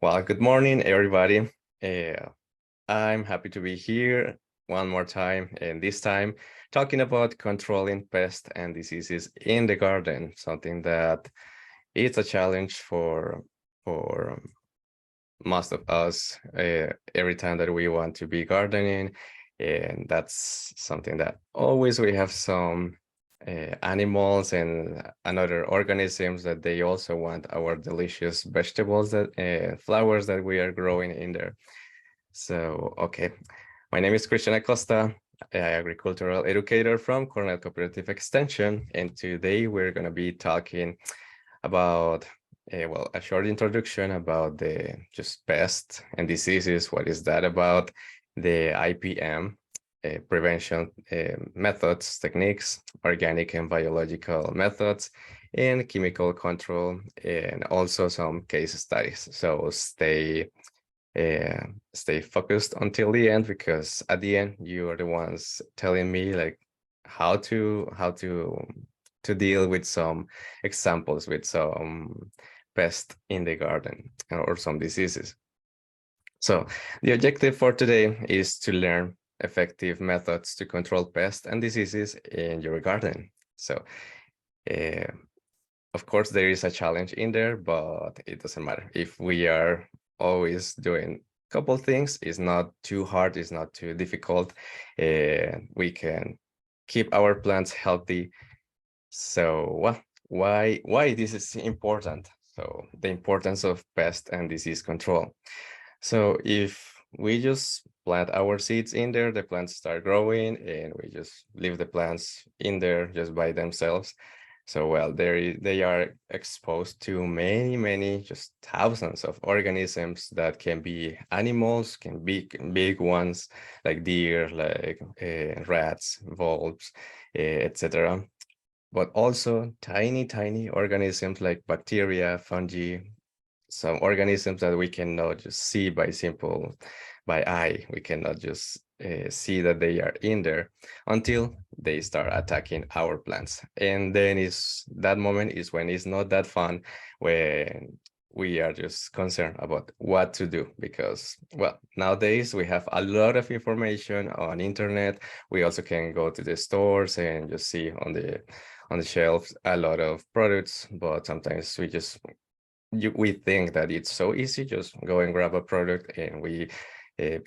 Well, good morning, everybody. I'm happy to be here one more time, and this time talking about controlling pests and diseases in the garden, something that is a challenge for most of us every time that we want to be gardening, and that's something that always we have some animals and other organisms that they also want our delicious vegetables that flowers that we are growing in there. So, okay, my name is Christian Acosta, agricultural educator from Cornell Cooperative Extension, and today we're going to be talking about a short introduction about the just pests and diseases. What is that about? The IPM, prevention methods, techniques, organic and biological methods, and chemical control, and also some case studies. So stay focused until the end, because at the end you are the ones telling me like how to deal with some examples with some pests in the garden or some diseases. So the objective for today is to learn effective methods to control pests and diseases in your garden. So uh, of course there is a challenge in there, but it doesn't matter if we are always doing a couple things. It's not too hard, it's not too difficult. We can keep our plants healthy. So why this is important? So the importance of pest and disease control. So if we just plant our seeds in there, the plants start growing, and we just leave the plants in there just by themselves. So well, they are exposed to many, just thousands of organisms that can be animals, can be big ones like deer, like rats, wolves, etc. But also tiny organisms like bacteria, fungi, some organisms that we cannot just see by eye. We cannot just see that they are in there until they start attacking our plants. And then is that moment is when it's not that fun, when we are just concerned about what to do, because well, nowadays we have a lot of information on internet. We also can go to the stores and just see on the shelves a lot of products, but sometimes we think that it's so easy, just go and grab a product and we uh,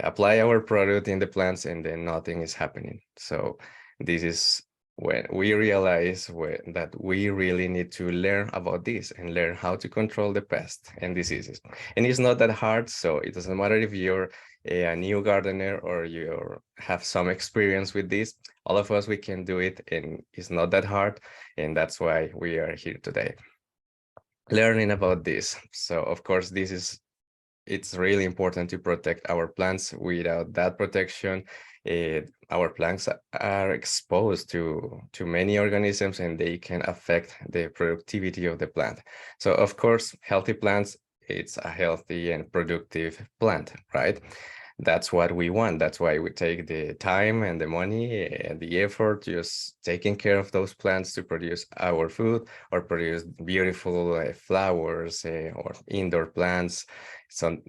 apply our product in the plants and then nothing is happening. So this is when we realize that we really need to learn about this and learn how to control the pests and diseases. And it's not that hard, so it doesn't matter if you're a new gardener or you have some experience with this. All of us, we can do it, and it's not that hard, and that's why we are here today learning about this. So of course, it's really important to protect our plants. Without that protection, our plants are exposed to many organisms, and they can affect the productivity of the plant. So of course, healthy plants, it's a healthy and productive plant, right? That's what we want. That's why we take the time and the money and the effort just taking care of those plants to produce our food or produce beautiful flowers or indoor plants,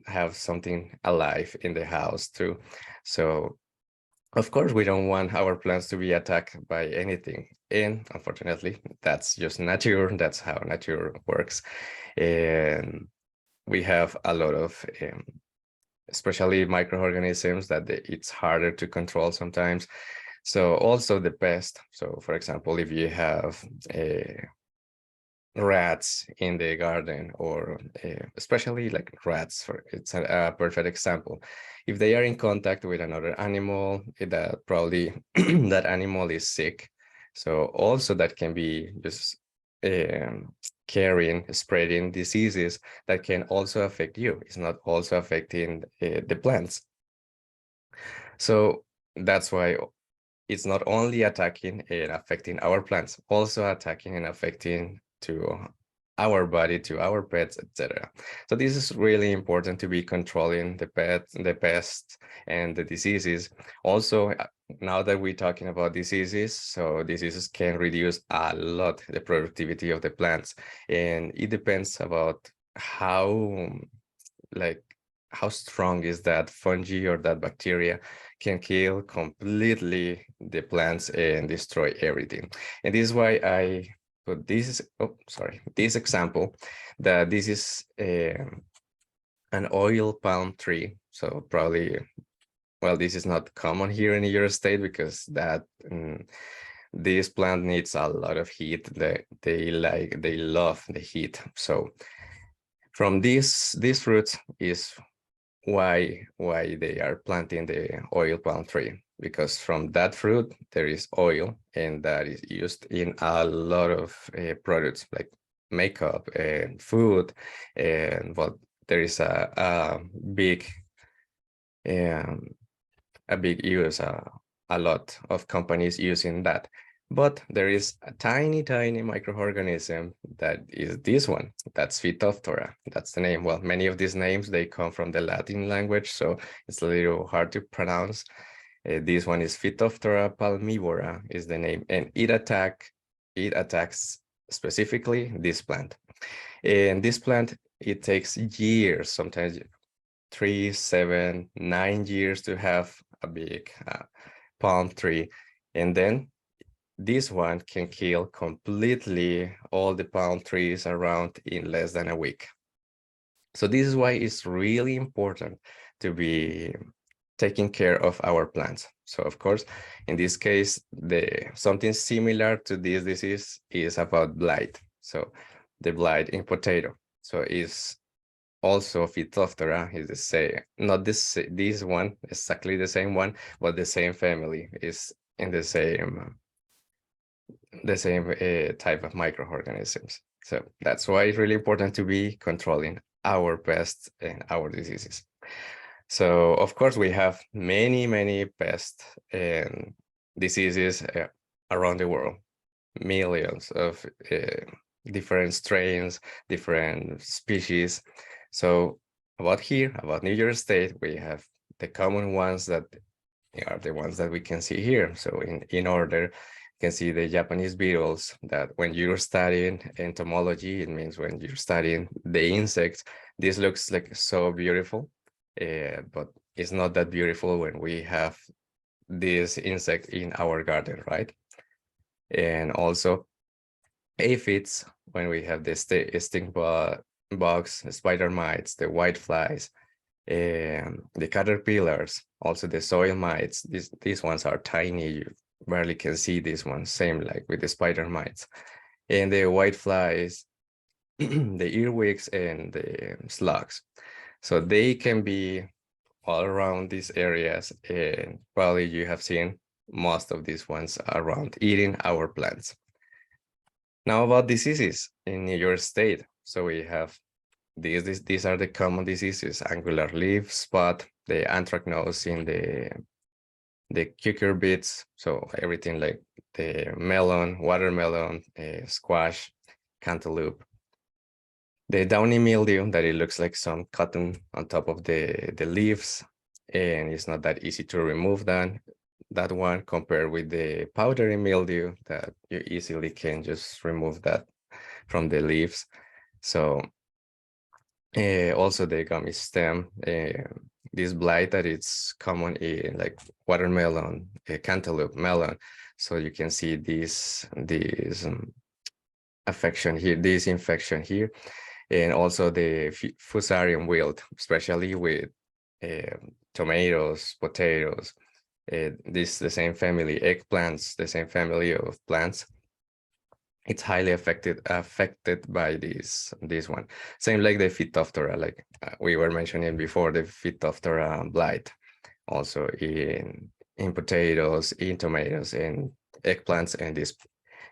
have something alive in the house too. So of course, we don't want our plants to be attacked by anything. And unfortunately, that's just nature. That's how nature works. And we have a lot of especially microorganisms that it's harder to control sometimes. So also the pest. So for example, if you have rats in the garden, or especially like rats, it's a perfect example. If they are in contact with another animal, that probably that animal is sick. So also that can be just spreading diseases that can also affect you. It's not also affecting the plants. So that's why it's not only attacking and affecting our plants, also attacking and affecting to our body, to our pets, etc. So this is really important to be controlling the pests and the diseases. Also, now that we're talking about diseases, so diseases can reduce a lot the productivity of the plants, and it depends about how like how strong is that fungi or that bacteria can kill completely the plants and destroy everything. And this is why I put this example, that this is an oil palm tree. So probably, well, this is not common here in your state because this plant needs a lot of heat. They love the heat. So from these fruits is why they are planting the oil palm tree, because from that fruit there is oil, and that is used in a lot of products like makeup and food, and well, there is big um, a big use, a lot of companies using that. But there is a tiny, tiny microorganism that is this one. That's Phytophthora. That's the name. Well, many of these names, they come from the Latin language, so it's a little hard to pronounce. This one is Phytophthora palmivora is the name, and it attacks specifically this plant. And this plant, it takes years, sometimes 3, 7, 9 years to have a big palm tree. And then this one can kill completely all the palm trees around in less than a week. So this is why it's really important to be taking care of our plants. So of course, in this case, something similar to this disease is about blight. So the blight in potato. So is also Phytophthora is the same, not this one, exactly the same one, but the same family, is in the same type of microorganisms. So that's why it's really important to be controlling our pests and our diseases. So of course we have many pests and diseases around the world, millions of different strains, different species. So about New York State, we have the common ones that are the ones that we can see here. So in order, you can see the Japanese beetles, that when you're studying entomology, it means when you're studying the insects, this looks like so beautiful, but it's not that beautiful when we have this insect in our garden, right? And also aphids, when we have the stink bugs, the spider mites, the white flies, the caterpillars, also the soil mites. These ones are tiny. You barely can see these ones. Same like with the spider mites. And the white flies, the earwigs, and the slugs. So they can be all around these areas, and probably you have seen most of these ones around eating our plants. Now about diseases in New York State. So we have these are the common diseases: angular leaf spot, the anthracnose in the cucurbits, so everything like the melon, watermelon, squash, cantaloupe. The downy mildew, that it looks like some cotton on top of the leaves, and it's not that easy to remove that one, compared with the powdery mildew that you easily can just remove that from the leaves. So also the gummy stem, this blight that it's common in like watermelon, cantaloupe, melon. So you can see this affection here, this infection here, and also the fusarium wilt, especially with tomatoes, potatoes. This the same family, eggplants, the same family of plants. It's highly affected by this one. Same like the Phytophthora, like we were mentioning before, the Phytophthora blight, also in potatoes, in tomatoes, and eggplants, and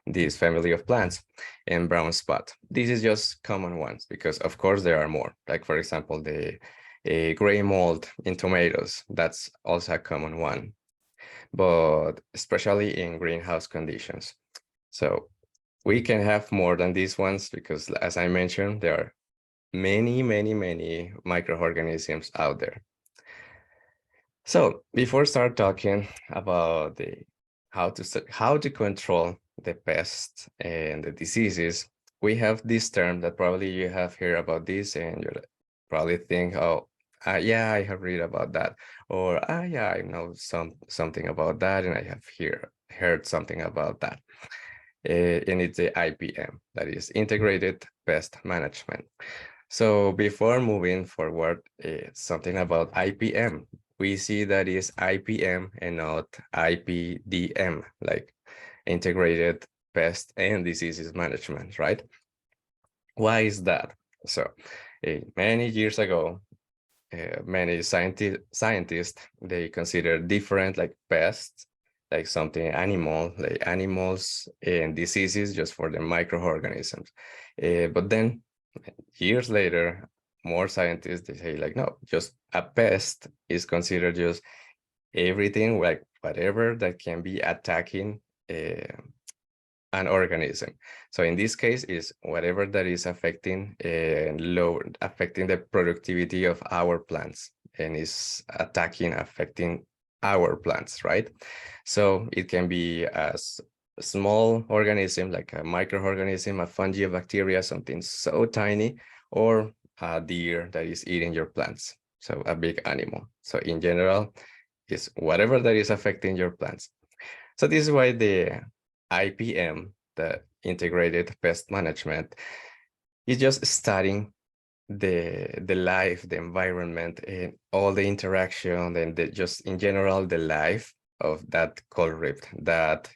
this family of plants. And brown spot, this is just common ones, because of course there are more, like for example the gray mold in tomatoes. That's also a common one, but especially in greenhouse conditions. So we can have more than these ones, because as I mentioned, there are many microorganisms out there. So before start talking about how to control the pests and the diseases, we have this term that probably you have heard about this, and probably think, oh, yeah, I have read about that, or yeah, I know something about that, and I have heard something about that. And it's the IPM, that is Integrated Pest Management. So before moving forward, something about IPM. We see that is IPM and not IPDM, like Integrated Pest and Diseases Management, right? Why is that? So many years ago, many scientists, they consider different like pests, like something animal, like animals, and diseases just for the microorganisms. But then years later, more scientists, they say like, no, just a pest is considered just everything, like whatever that can be attacking an organism. So in this case is whatever that is affecting affecting the productivity of our plants and is affecting our plants, right? So it can be as a small organism like a microorganism, a fungi, a bacteria, something so tiny, or a deer that is eating your plants. So a big animal. So in general, it's whatever that is affecting your plants. So this is why the IPM, the Integrated Pest Management, is just studying the life, the environment, and all the interaction, and just in general the life of that culprit, that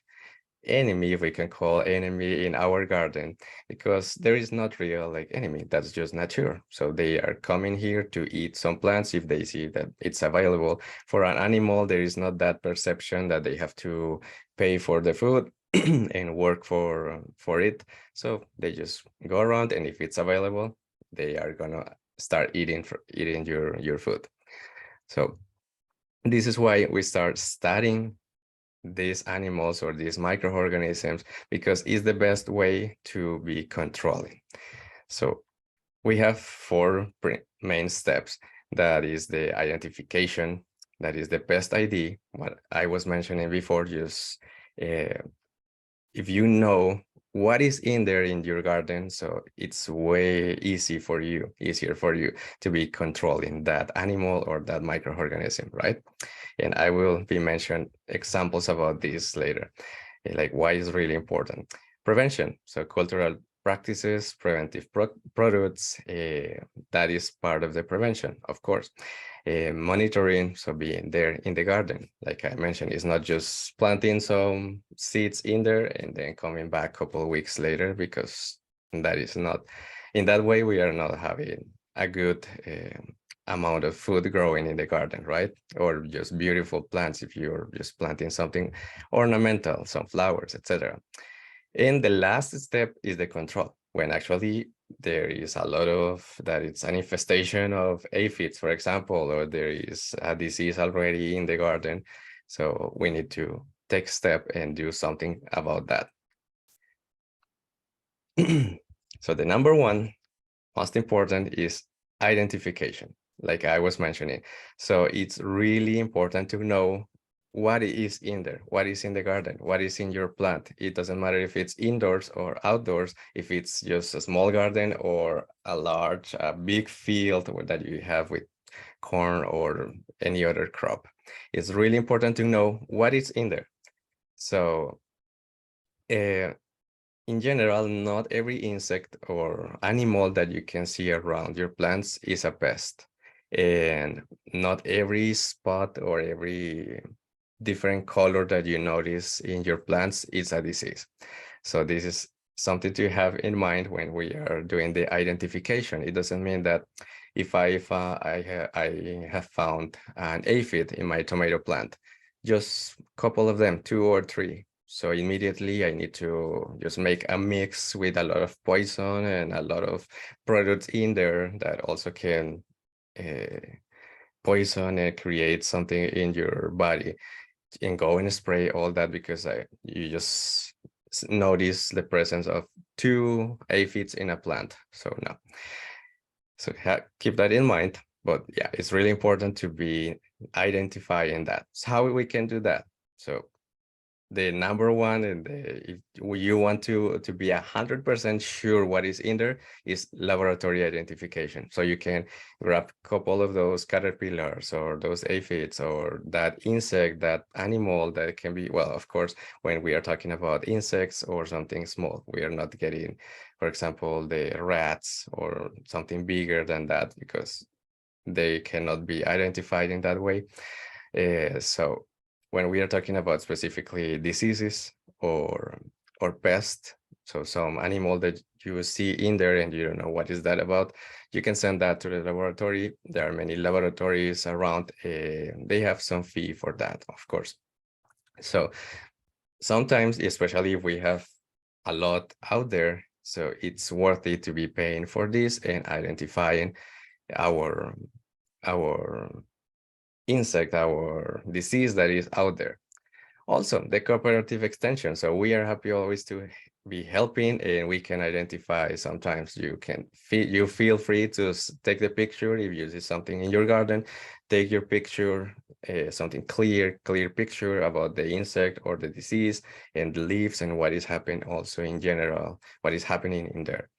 enemy, if we can call enemy in our garden, because there is not real like enemy, that's just nature. So they are coming here to eat some plants if they see that it's available. For an animal, there is not that perception that they have to pay for the food and work for it. So they just go around, and if it's available, they are gonna start eating your food. So this is why we start studying these animals or these microorganisms, because it's the best way to be controlling. So we have four main steps. That is the identification, that is the pest ID, what I was mentioning before. Just if you know what is in there in your garden, so it's way easier for you to be controlling that animal or that microorganism, right? And I will be mentioning examples about this later, like why is really important. Prevention, so cultural practices, preventive products, that is part of the prevention, of course. Monitoring, so being there in the garden, like I mentioned, is not just planting some seeds in there and then coming back a couple of weeks later, because that is not, in that way, we are not having a good amount of food growing in the garden, right? Or just beautiful plants if you're just planting something ornamental, some flowers, etc. And the last step is the control, when actually there is a lot of that it's an infestation of aphids, for example, or there is a disease already in the garden. So we need to take step and do something about that. So the number one most important is identification, like I was mentioning. So it's really important to know what is in there, what is in the garden, what is in your plant. It doesn't matter if it's indoors or outdoors, if it's just a small garden or a big field that you have with corn or any other crop. It's really important to know what is in there. So in general, not every insect or animal that you can see around your plants is a pest. And not every spot or every different color that you notice in your plants is a disease. So this is something to have in mind when we are doing the identification. It doesn't mean that if I have found an aphid in my tomato plant, just a couple of them, 2 or 3. So immediately I need to just make a mix with a lot of poison and a lot of products in there that also can poison and create something in your body, and go and spray all that because you just notice the presence of 2 aphids in a plant. So no. So keep that in mind. But yeah, it's really important to be identifying that. So how we can do that? So the number one, and if you want to be 100% sure what is in there, is laboratory identification. So you can grab a couple of those caterpillars or those aphids or that insect, that animal that can be, well, of course, when we are talking about insects or something small, we are not getting, for example, the rats or something bigger than that, because they cannot be identified in that way. So when we are talking about specifically diseases or pests, so some animal that you see in there and you don't know what is that about, you can send that to the laboratory. There are many laboratories around. They have some fee for that, of course. So sometimes, especially if we have a lot out there, so it's worth it to be paying for this and identifying our insect, our disease that is out there. Also, the cooperative extension. So we are happy always to be helping, and we can identify. Sometimes you feel free to take the picture. If you see something in your garden, take your picture, something clear picture about the insect or the disease and the leaves and what is happening also in general, what is happening in there,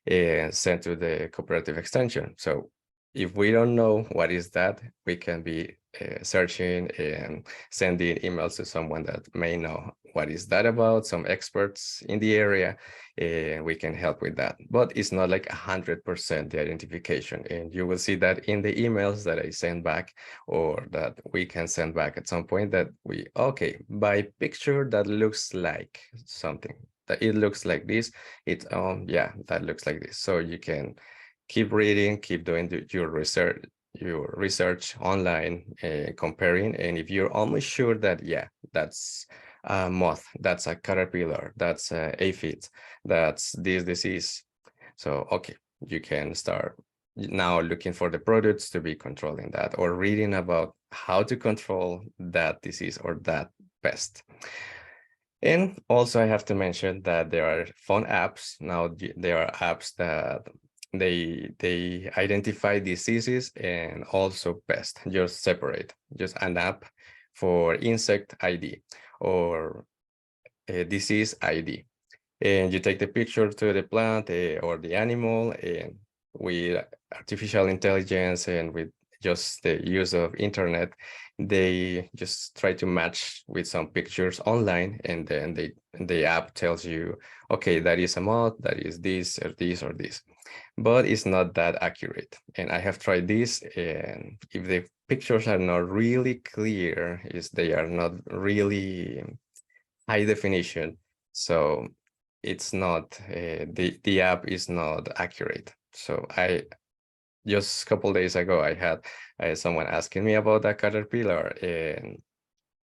and send to the cooperative extension. So if we don't know what is that, we can be searching and sending emails to someone that may know what is that about, some experts in the area, and we can help with that. But it's not like 100% the identification, and you will see that in the emails that I send back, or that we can send back at some point, that okay, by picture that looks like something, that it looks like this, it yeah, that looks like this. So you can keep reading, keep doing your research online, comparing. And if you're almost sure that, yeah, that's a moth, that's a caterpillar, that's a aphid, that's this disease, so okay, you can start now looking for the products to be controlling that, or reading about how to control that disease or that pest. And also I have to mention that there are phone apps. Now there are apps that they identify diseases and also pest, just separate, just an app for insect ID or a disease ID. And you take the picture to the plant or the animal, and with artificial intelligence and with just the use of internet, they just try to match with some pictures online, and then the app tells you, okay, that is a moth, that is this or this or this. But it's not that accurate. And I have tried this, and if the pictures are not really clear, is they are not really high definition, so it's not the app is not accurate. So I just a couple days ago, I had someone asking me about that caterpillar, and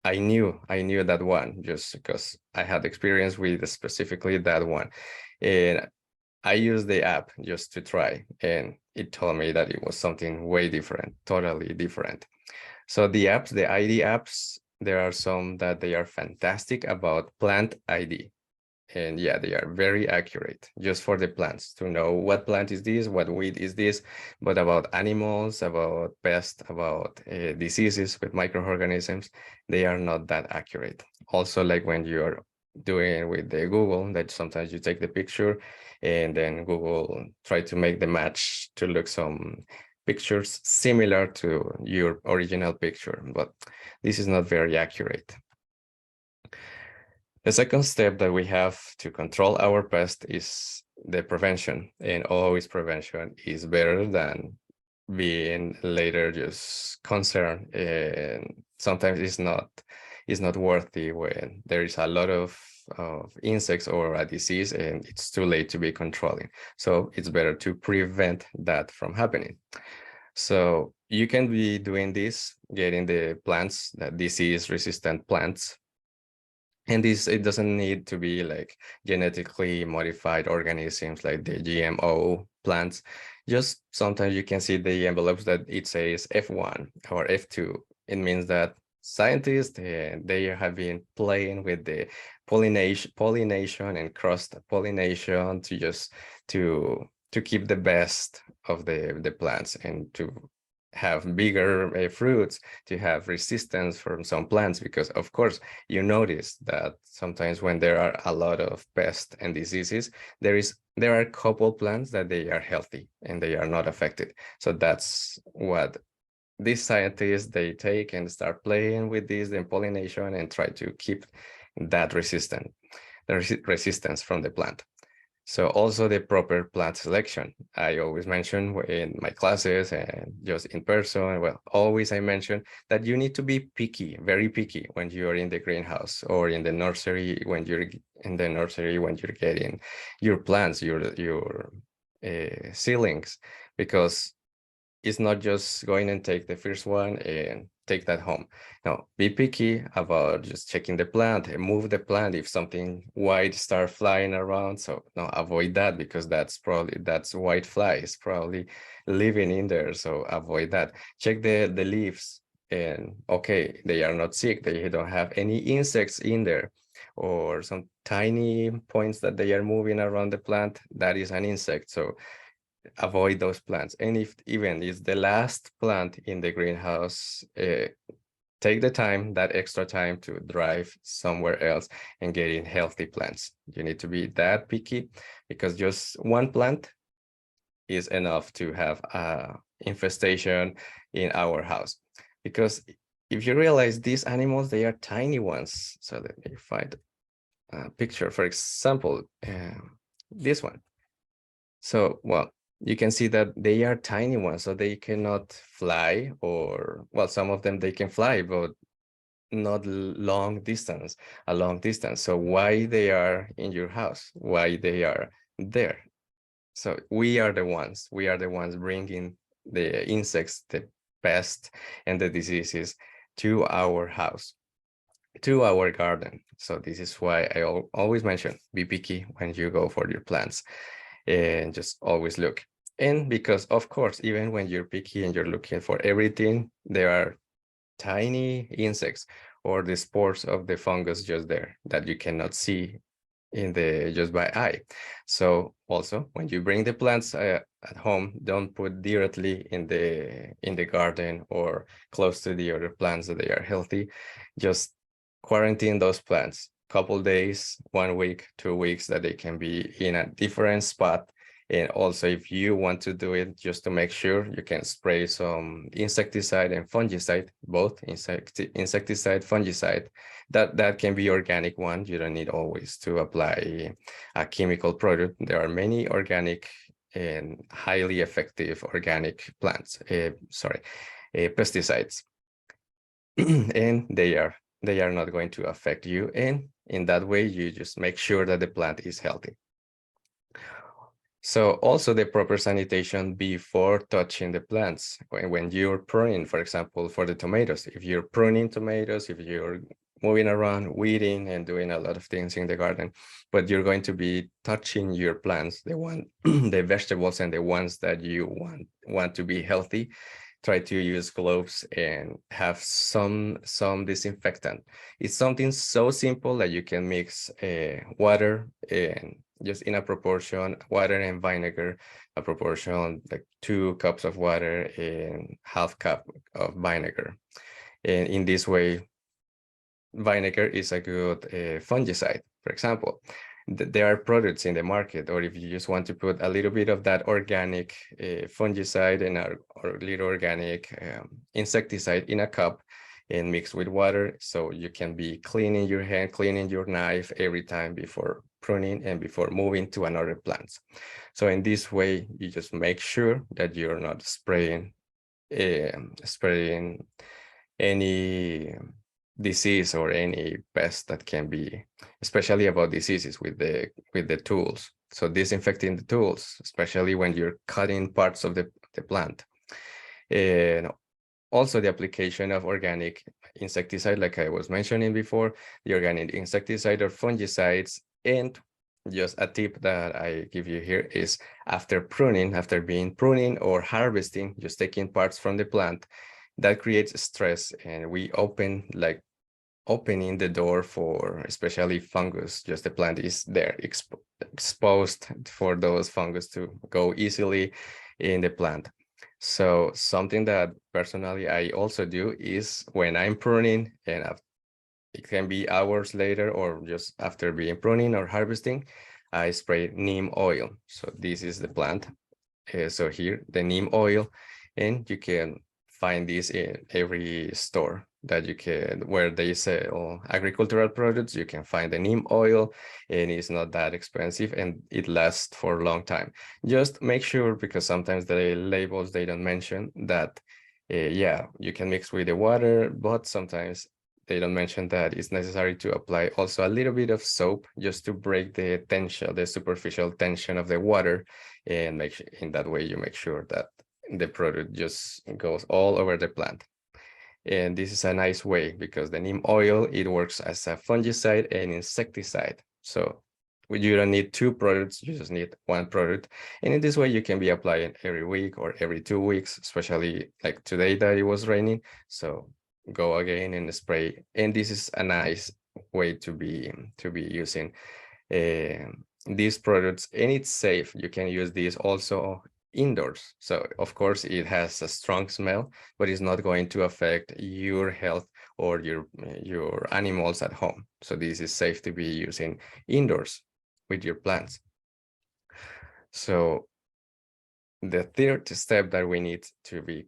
I knew that one just because I had experience with specifically that one, and I used the app just to try, and it told me that it was something way different, totally different. So the apps, the ID apps, there are some that they are fantastic about plant ID. And yeah, they are very accurate just for the plants, to know what plant is this, what weed is this. But about animals, about pests, about diseases with microorganisms, they are not that accurate. Also, like when you're doing with the Google, that sometimes you take the picture and then Google try to make the match to look some pictures similar to your original picture, but this is not very accurate. The second step that we have to control our pest is the prevention, and always prevention is better than being later just concerned, and sometimes it's not worthy when there is a lot of insects or a disease and it's too late to be controlling. So it's better to prevent that from happening. So you can be doing this, getting the plants, that disease resistant plants. And it doesn't need to be like genetically modified organisms like the GMO plants. Just sometimes you can see the envelopes that it says F1 or F2. It means that scientists, they have been playing with the pollination and cross pollination to keep the best of the plants and to have bigger fruits, to have resistance from some plants, because of course you notice that sometimes when there are a lot of pests and diseases, there are a couple plants that they are healthy and they are not affected. So that's what these scientists, they take and start playing with this and pollination and try to keep that resistance from the plant. So also the proper plant selection. I always mention in my classes and just in person, well, always I mention that you need to be picky, very picky when you are in the greenhouse or in the nursery, when you're getting your plants, your seedlings, because it's not just going and take the first one and take that home. No, be picky about just checking the plant and move the plant if something white start flying around. So no, avoid that, because that's white flies probably living in there. So avoid that. Check the leaves, and okay, they are not sick. They don't have any insects in there, or some tiny points that they are moving around the plant. That is an insect. So avoid those plants. And if even it's the last plant in the greenhouse, take the time, that extra time, to drive somewhere else and get in healthy plants. You need to be that picky, because just one plant is enough to have a infestation in our house. Because if you realize, these animals, they are tiny ones. So let me find a picture. For example, this one. So, well, you can see that they are tiny ones, so they cannot fly, or, well, some of them they can fly, but not a long distance. So why they are in your house? Why they are there? So we are the ones bringing the insects, the pests, and the diseases to our house, to our garden. So this is why I always mention, be picky when you go for your plants, and just always look. And because, of course, even when you're picky and you're looking for everything, there are tiny insects or the spores of the fungus just there that you cannot see just by eye. So also, when you bring the plants at home, don't put directly in the garden or close to the other plants that they are healthy. Just quarantine those plants, couple days, 1 week, 2 weeks, that they can be in a different spot. And also, if you want to do it, just to make sure, you can spray some insecticide and fungicide, both insecticide, fungicide. That can be organic one. You don't need always to apply a chemical product. There are many organic and highly effective organic pesticides, and they are not going to affect you. And in that way, you just make sure that the plant is healthy. So also the proper sanitation before touching the plants. When you're pruning, for example, for the tomatoes, if you're pruning tomatoes, if you're moving around, weeding and doing a lot of things in the garden, but you're going to be touching your plants, the vegetables and the ones that you want to be healthy, try to use gloves and have some disinfectant. It's something so simple that you can mix water and just in a proportion, water and vinegar, a proportion like 2 cups of water and half cup of vinegar. And in this way, vinegar is a good fungicide, for example. There are products in the market, or if you just want to put a little bit of that organic fungicide and or little organic insecticide in a cup and mix with water, so you can be cleaning your hand, cleaning your knife every time before pruning and before moving to another plant. So in this way, you just make sure that you're not spraying any disease or any pest that can be, especially about diseases with the tools. So disinfecting the tools, especially when you're cutting parts of the plant. And also the application of organic insecticide, like I was mentioning before, the organic insecticide or fungicides. And just a tip that I give you here is, after being pruning or harvesting, just taking parts from the plant, that creates stress, and we opening the door for especially fungus. Just the plant is there exposed for those fungus to go easily in the plant. So something that personally I also do is when I'm pruning, and it can be hours later or just after being pruning or harvesting, I spray neem oil. So this is the plant. So here, the neem oil, and you can find this in every store that you can, where they sell agricultural products. You can find the neem oil, and it's not that expensive, and it lasts for a long time. Just make sure, because sometimes the labels, they don't mention that, yeah, you can mix with the water, but sometimes they don't mention that it's necessary to apply also a little bit of soap just to break the tension, the superficial tension of the water, and make sure, in that way you make sure that the product just goes all over the plant. And this is a nice way because the neem oil, it works as a fungicide and insecticide. So you don't need two products, you just need one product. And in this way, you can be applying every week or every 2 weeks, especially like today that it was raining. So go again and spray. And this is a nice way to be using these products, and it's safe. You can use these also indoors. So of course it has a strong smell, but it's not going to affect your health or your animals at home. So this is safe to be using indoors with your plants. So the third step that we need to be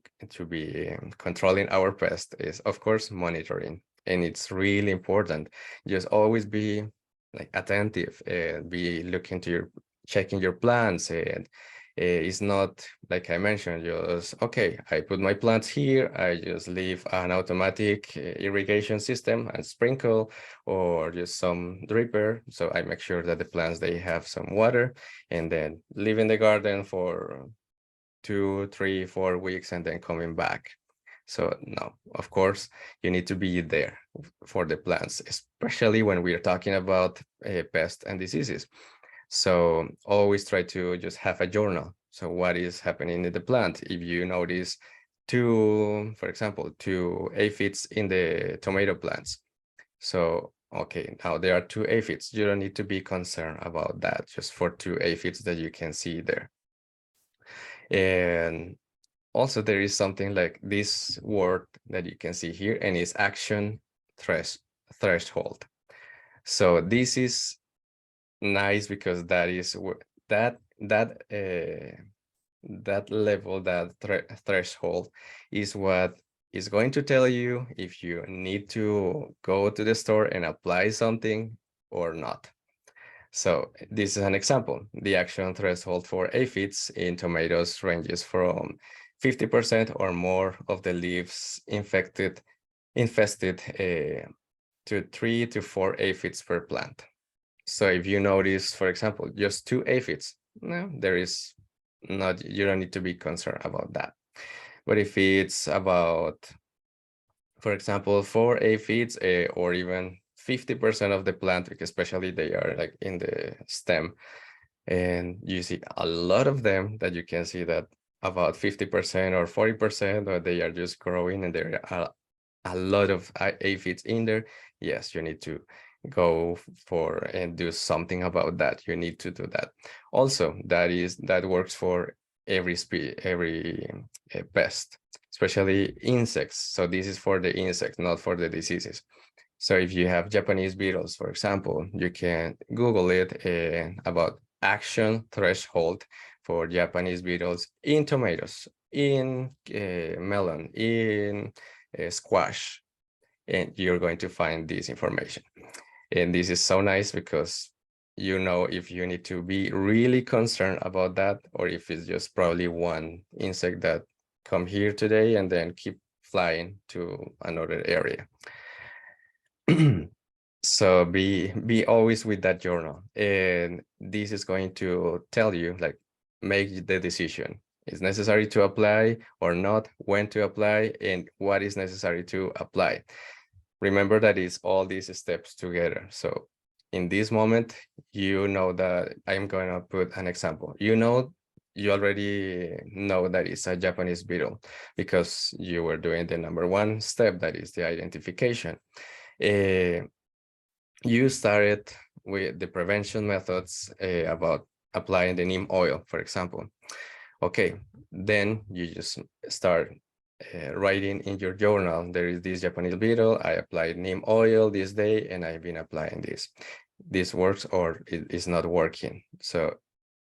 controlling our pest is, of course, monitoring, and it's really important. Just always be like attentive and be looking to your checking your plants, and it's not like I mentioned, just okay, I put my plants here, I just leave an automatic irrigation system and sprinkle, or just some dripper, so I make sure that the plants, they have some water, and then leave in the garden for 2, 3, 4 weeks, and then coming back. So no, of course, you need to be there for the plants, especially when we're talking about pests and diseases. So always try to just have a journal. So what is happening in the plant? If you notice for example, two aphids in the tomato plants. So, okay, now there are two aphids. You don't need to be concerned about that, just for two aphids that you can see there. And also there is something like this word that you can see here, and it's action threshold. So this is nice because that is that level, that threshold, is what is going to tell you if you need to go to the store and apply something or not. So this is an example. The action threshold for aphids in tomatoes ranges from 50% or more of the leaves infested to 3 to 4 aphids per plant. So if you notice, for example, just 2 aphids, no, there is not, you don't need to be concerned about that. But if it's about, for example, 4 aphids, or even 50% of the plant, because especially they are like in the stem, and you see a lot of them, that you can see that about 50% or 40%, or they are just growing, and there are a lot of aphids in there. Yes, you need to go for and do something about that. You need to do that. Also, that works for every pest, especially insects. So this is for the insects, not for the diseases. So if you have Japanese beetles, for example, you can Google it about action threshold for Japanese beetles in tomatoes, in melon, in squash, and you're going to find this information. And this is so nice because you know if you need to be really concerned about that, or if it's just probably one insect that come here today and then keep flying to another area. So be always with that journal, and this is going to tell you, like, make the decision. Is necessary to apply or not, when to apply, and what is necessary to apply. Remember that it's all these steps together. So in this moment, you know that I'm going to put an example. You already know that it's a Japanese beetle because you were doing the number one step, that is the identification. You started with the prevention methods about applying the neem oil, for example. Okay, then you just start writing in your journal. There is this Japanese beetle. I applied neem oil this day, and I've been applying this. This works or it is not working. So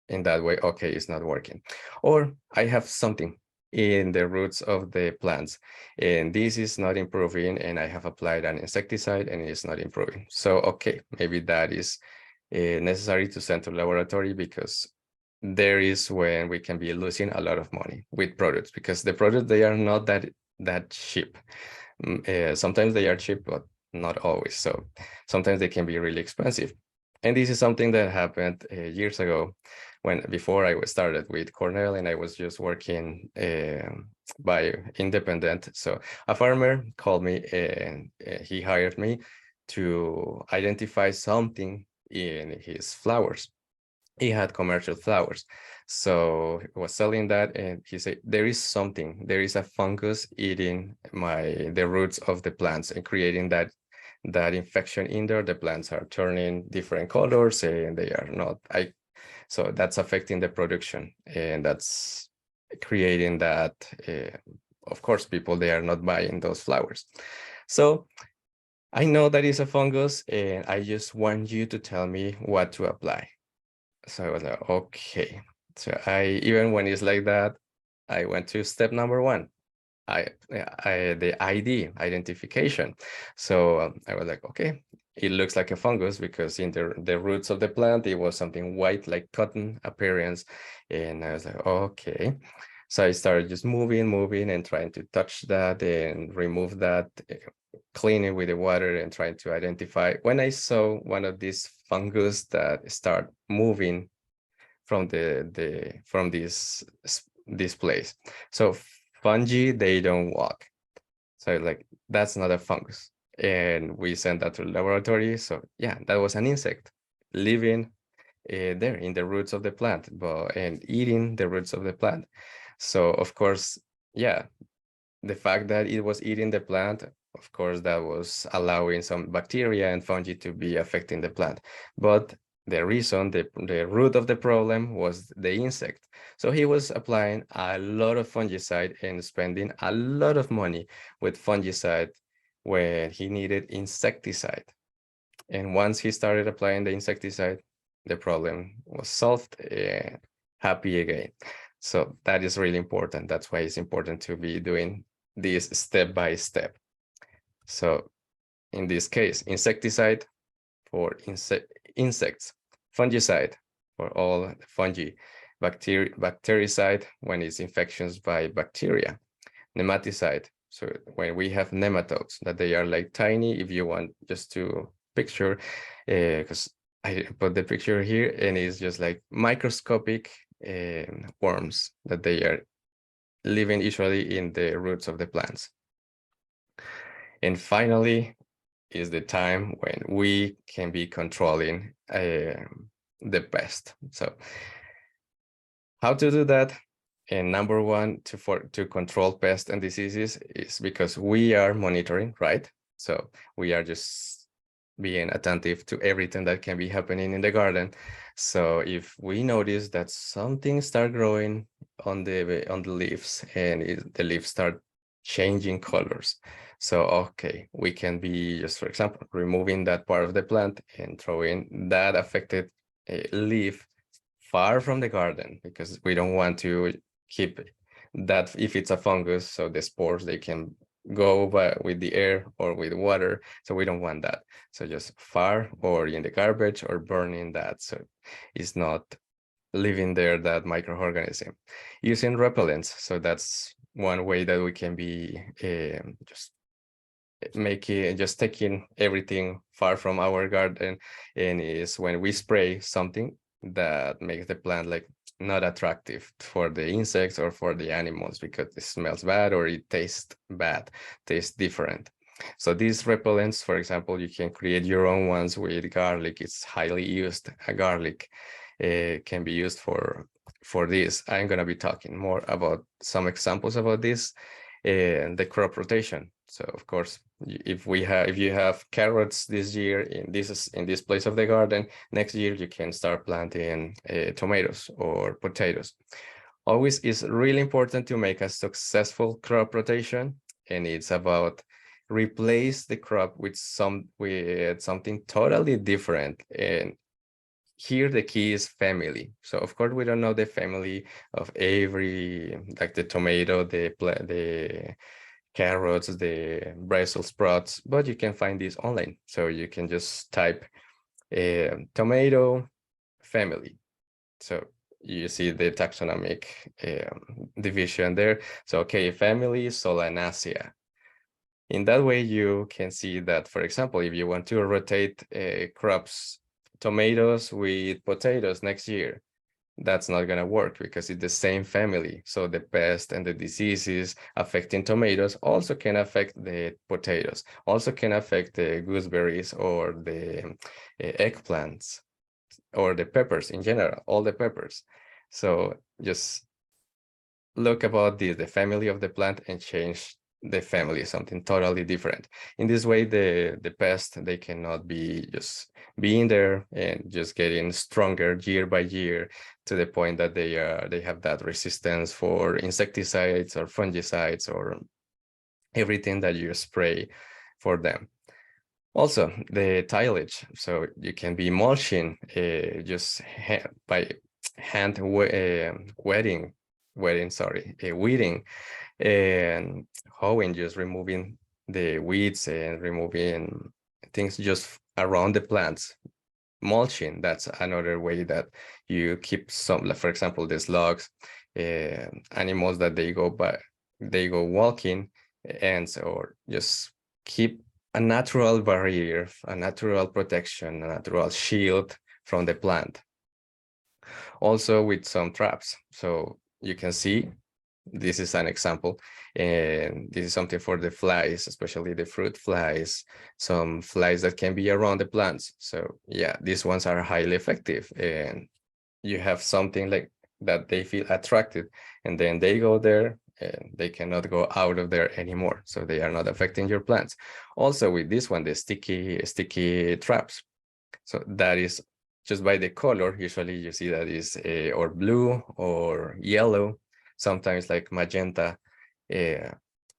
in that way, okay, it's not working. Or I have something in the roots of the plants, and this is not improving, and I have applied an insecticide and it's not improving. So okay, maybe that is necessary to send to laboratory, because there is when we can be losing a lot of money with products, because the products, they are not that cheap. Sometimes they are cheap, but not always. So sometimes they can be really expensive. And this is something that happened years ago, when before I was started with Cornell, and I was just working by independent. So a farmer called me, and he hired me to identify something in his flowers. He had commercial flowers, so he was selling that, and he said, there is something, there is a fungus eating the roots of the plants and creating that infection in there. The plants are turning different colors, and they are not, so that's affecting the production, and that's creating that, of course, people, they are not buying those flowers. So I know that is a fungus, and I just want you to tell me what to apply. So I was like, okay. So even when it's like that, I went to step number one. The ID, identification. So I was like, okay, it looks like a fungus, because in the roots of the plant, it was something white, like cotton appearance. And I was like, okay. So I started just moving and trying to touch that and remove that, clean it with the water and trying to identify. When I saw one of these fungus that start moving from this place. So fungi, they don't walk. So like, that's not a fungus. And we sent that to the laboratory. So yeah, that was an insect living there in the roots of the plant, and eating the roots of the plant. So of course, yeah, the fact that it was eating the plant, of course, that was allowing some bacteria and fungi to be affecting the plant. But the reason, the root of the problem was the insect. So he was applying a lot of fungicide and spending a lot of money with fungicide when he needed insecticide. And once he started applying the insecticide, the problem was solved, happy again. So that is really important. That's why it's important to be doing this step by step. So in this case, insecticide for insects, fungicide for all fungi, bactericide when it's infections by bacteria, nematicide. So when we have nematodes, that they are like tiny, if you want just to picture, because I put the picture here, and it's just like microscopic worms that they are living usually in the roots of the plants. And finally is the time when we can be controlling the pest. So how to do that? And number one, to control pests and diseases is because we are monitoring, right? So we are just being attentive to everything that can be happening in the garden. So if we notice that something start growing on the leaves, and the leaves start changing colors, so okay, we can be just, for example, removing that part of the plant and throwing that affected leaf far from the garden, because we don't want to keep that, if it's a fungus, so the spores, they can go with the air or with water, so we don't want that. So just far, or in the garbage, or burning that, so it's not living there, that microorganism. Using repellents, so that's one way that we can be just taking everything far from our garden, and is when we spray something that makes the plant like not attractive for the insects or for the animals, because it smells bad or it tastes bad, tastes different. So these repellents, for example, you can create your own ones with garlic. It's highly used. Garlic can be used for this. I'm going to be talking more about some examples about this, and the crop rotation. So of course, if you have carrots this year in this place of the garden, next year you can start planting tomatoes or potatoes. Always is really important to make a successful crop rotation, and it's about replace the crop with something totally different. And here the key is family. So of course we don't know the family of every, like the tomato, the carrots, the Brussels sprouts, but you can find this online. So you can just type tomato family. So you see the taxonomic division there. So okay, family Solanaceae. In that way, you can see that, for example, if you want to rotate crops, tomatoes with potatoes next year, that's not going to work because it's the same family. So the pest and the diseases affecting tomatoes also can affect the potatoes, also can affect the gooseberries or the eggplants or the peppers in general, all the peppers. So just look about the family of the plant and change the family, something totally different. In this way, the pest, they cannot be just being there and just getting stronger year by year to the point that they have that resistance for insecticides or fungicides or everything that you spray for them. Also, the tillage. So you can be mulching just by hand weeding and hoeing, just removing the weeds and removing things just around the plants. Mulching, that's another way that you keep some, like for example, the slugs, animals that they go walking, ants, or just keep a natural barrier, a natural protection, a natural shield from the plant. Also with some traps. So you can see, this is an example, and this is something for the flies, especially the fruit flies, some flies that can be around the plants. So yeah, these ones are highly effective, and you have something like that they feel attracted, and then they go there and they cannot go out of there anymore. So they are not affecting your plants. Also with this one, the sticky traps. So that is just by the color. Usually you see that is or blue or yellow, sometimes like magenta,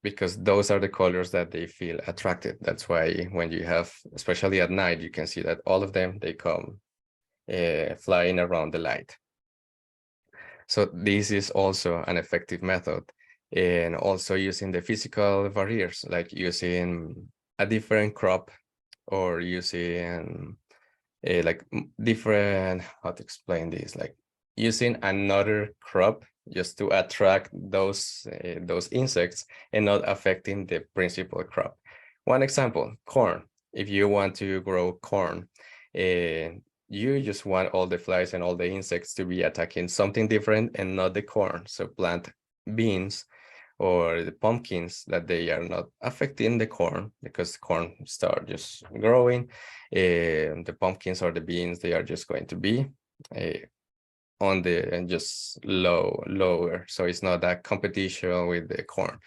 because those are the colors that they feel attracted. That's why when you have, especially at night, you can see that all of them, they come flying around the light. So this is also an effective method. And also using the physical barriers, like using a different crop or using like different, how to explain this, like using another crop just to attract those insects and not affecting the principal crop. One example, corn. If you want to grow corn, you just want all the flies and all the insects to be attacking something different and not the corn. So plant beans or the pumpkins that they are not affecting the corn, because the corn start just growing. The pumpkins or the beans, they are just going to be on the and just lower. So it's not that competition with the corn.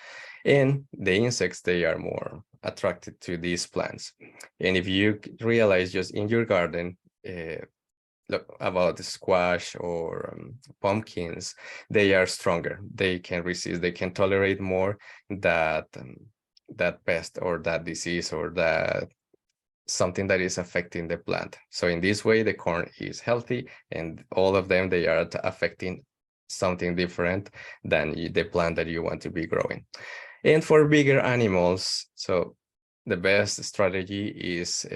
And the insects, they are more attracted to these plants. And if you realize just in your garden, look about the squash or pumpkins, they are stronger. They can resist, they can tolerate more that that pest or that disease or that something that is affecting the plant. So in this way, the corn is healthy, and all of them, they are affecting something different than the plant that you want to be growing. And for bigger animals, so the best strategy is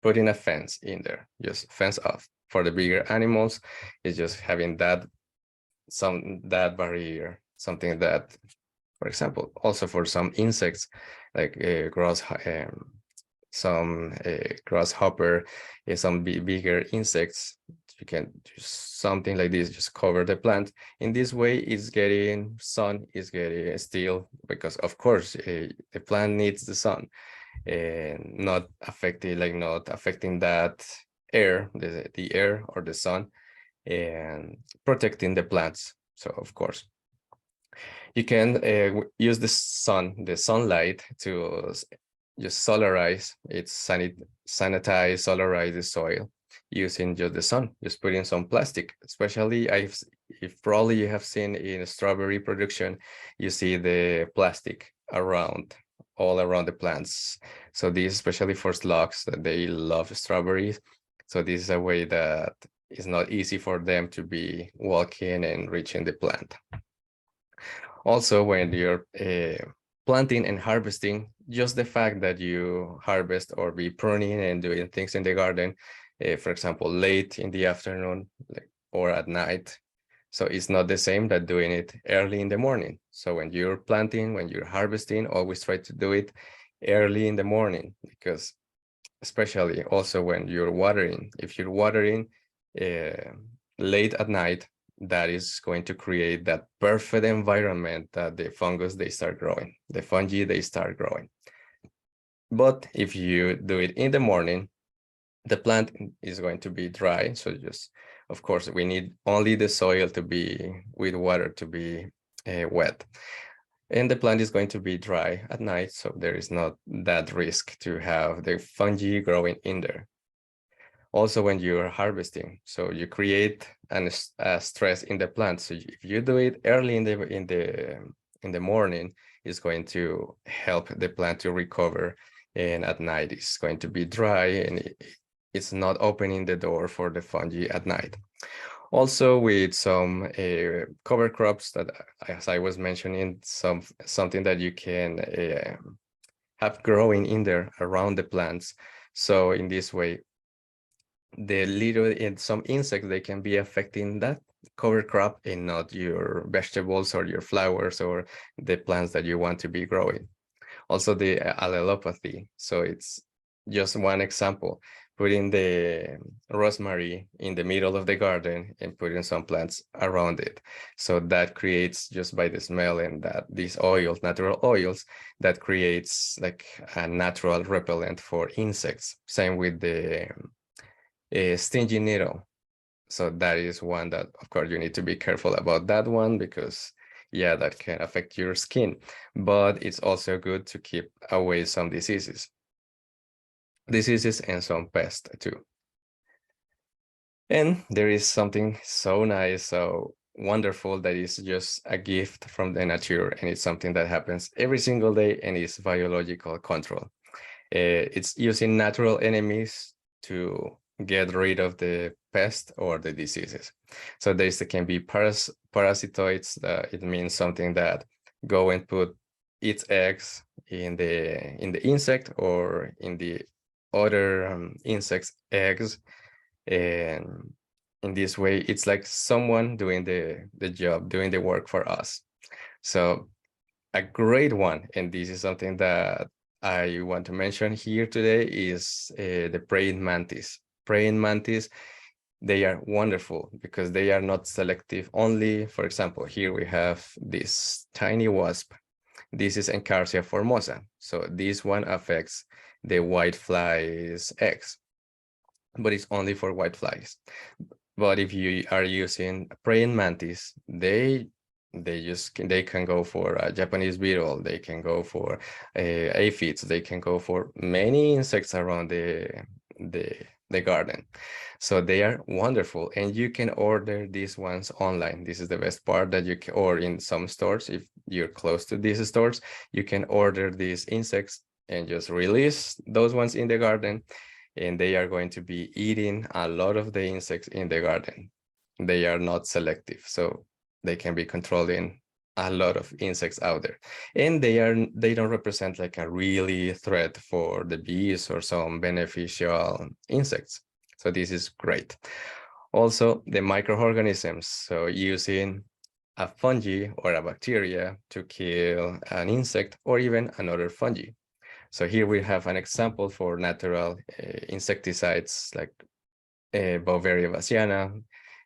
putting a fence in there, just fence off. For the bigger animals, is just having that barrier, something that, for example, also for some insects like some grasshopper, some bigger insects, you can just something like this, just cover the plant. In this way, it's getting sun, is getting still, because of course the plant needs the sun, and not affecting that air, the air or the sun, and protecting the plants. So of course you can use the sunlight to just solarize, sanitize, solarize the soil using just the sun, just putting some plastic. Especially if probably you have seen in strawberry production, you see the plastic around all around the plants. So this especially for slugs that they love strawberries. So this is a way that it's not easy for them to be walking and reaching the plant. Also, when you're planting and harvesting, just the fact that you harvest or be pruning and doing things in the garden, for example, late in the afternoon or at night. So it's not the same that doing it early in the morning. So when you're planting, when you're harvesting, always try to do it early in the morning, because especially also when you're watering, if you're watering uh, late at night, that is going to create that perfect environment that the fungus, they start growing, the fungi, they start growing. But if you do it in the morning, the plant is going to be dry. So just, of course, we need only the soil to be with water to be wet. And the plant is going to be dry at night, so there is not that risk to have the fungi growing in there. Also, when you're harvesting, so you create a stress in the plant. So if you do it early in the morning, it's going to help the plant to recover. And at night, it's going to be dry, and it's not opening the door for the fungi at night. Also, with some cover crops that, as I was mentioning, something that you can have growing in there around the plants. So in this way, the little and some insects, they can be affecting that cover crop and not your vegetables or your flowers or the plants that you want to be growing. Also the allelopathy. So it's just one example, putting the rosemary in the middle of the garden and putting some plants around it. So that creates, just by the smell and that these oils, natural oils, that creates like a natural repellent for insects. Same with the stinging needle. So that is one that, of course, you need to be careful about that one, because yeah, that can affect your skin, but it's also good to keep away some diseases and some pests too. And there is something so nice, so wonderful, that is just a gift from the nature, and it's something that happens every single day, and it's biological control. It's using natural enemies to get rid of the pest or the diseases. So there can be parasitoids. It means something that go and put its eggs in the insect or in the other insect's eggs, and in this way, it's like someone doing the job, doing the work for us. So a great one, and this is something that I want to mention here today, is the praying mantis. Praying mantis, they are wonderful because they are not selective only. For example, here we have this tiny wasp. This is Encarsia formosa. So this one affects the whitefly's eggs, but it's only for whiteflies. But if you are using praying mantis, they can go for a Japanese beetle, they can go for aphids, they can go for many insects around the garden. So they are wonderful, and you can order these ones online. This is the best part, that you can, or in some stores, if you're close to these stores, you can order these insects and just release those ones in the garden, and they are going to be eating a lot of the insects in the garden. They are not selective, so they can be controlling a lot of insects out there, and they don't represent like a really threat for the bees or some beneficial insects. So this is great. Also, the microorganisms, so using a fungi or a bacteria to kill an insect or even another fungi. So here we have an example for natural insecticides like Beauveria bassiana,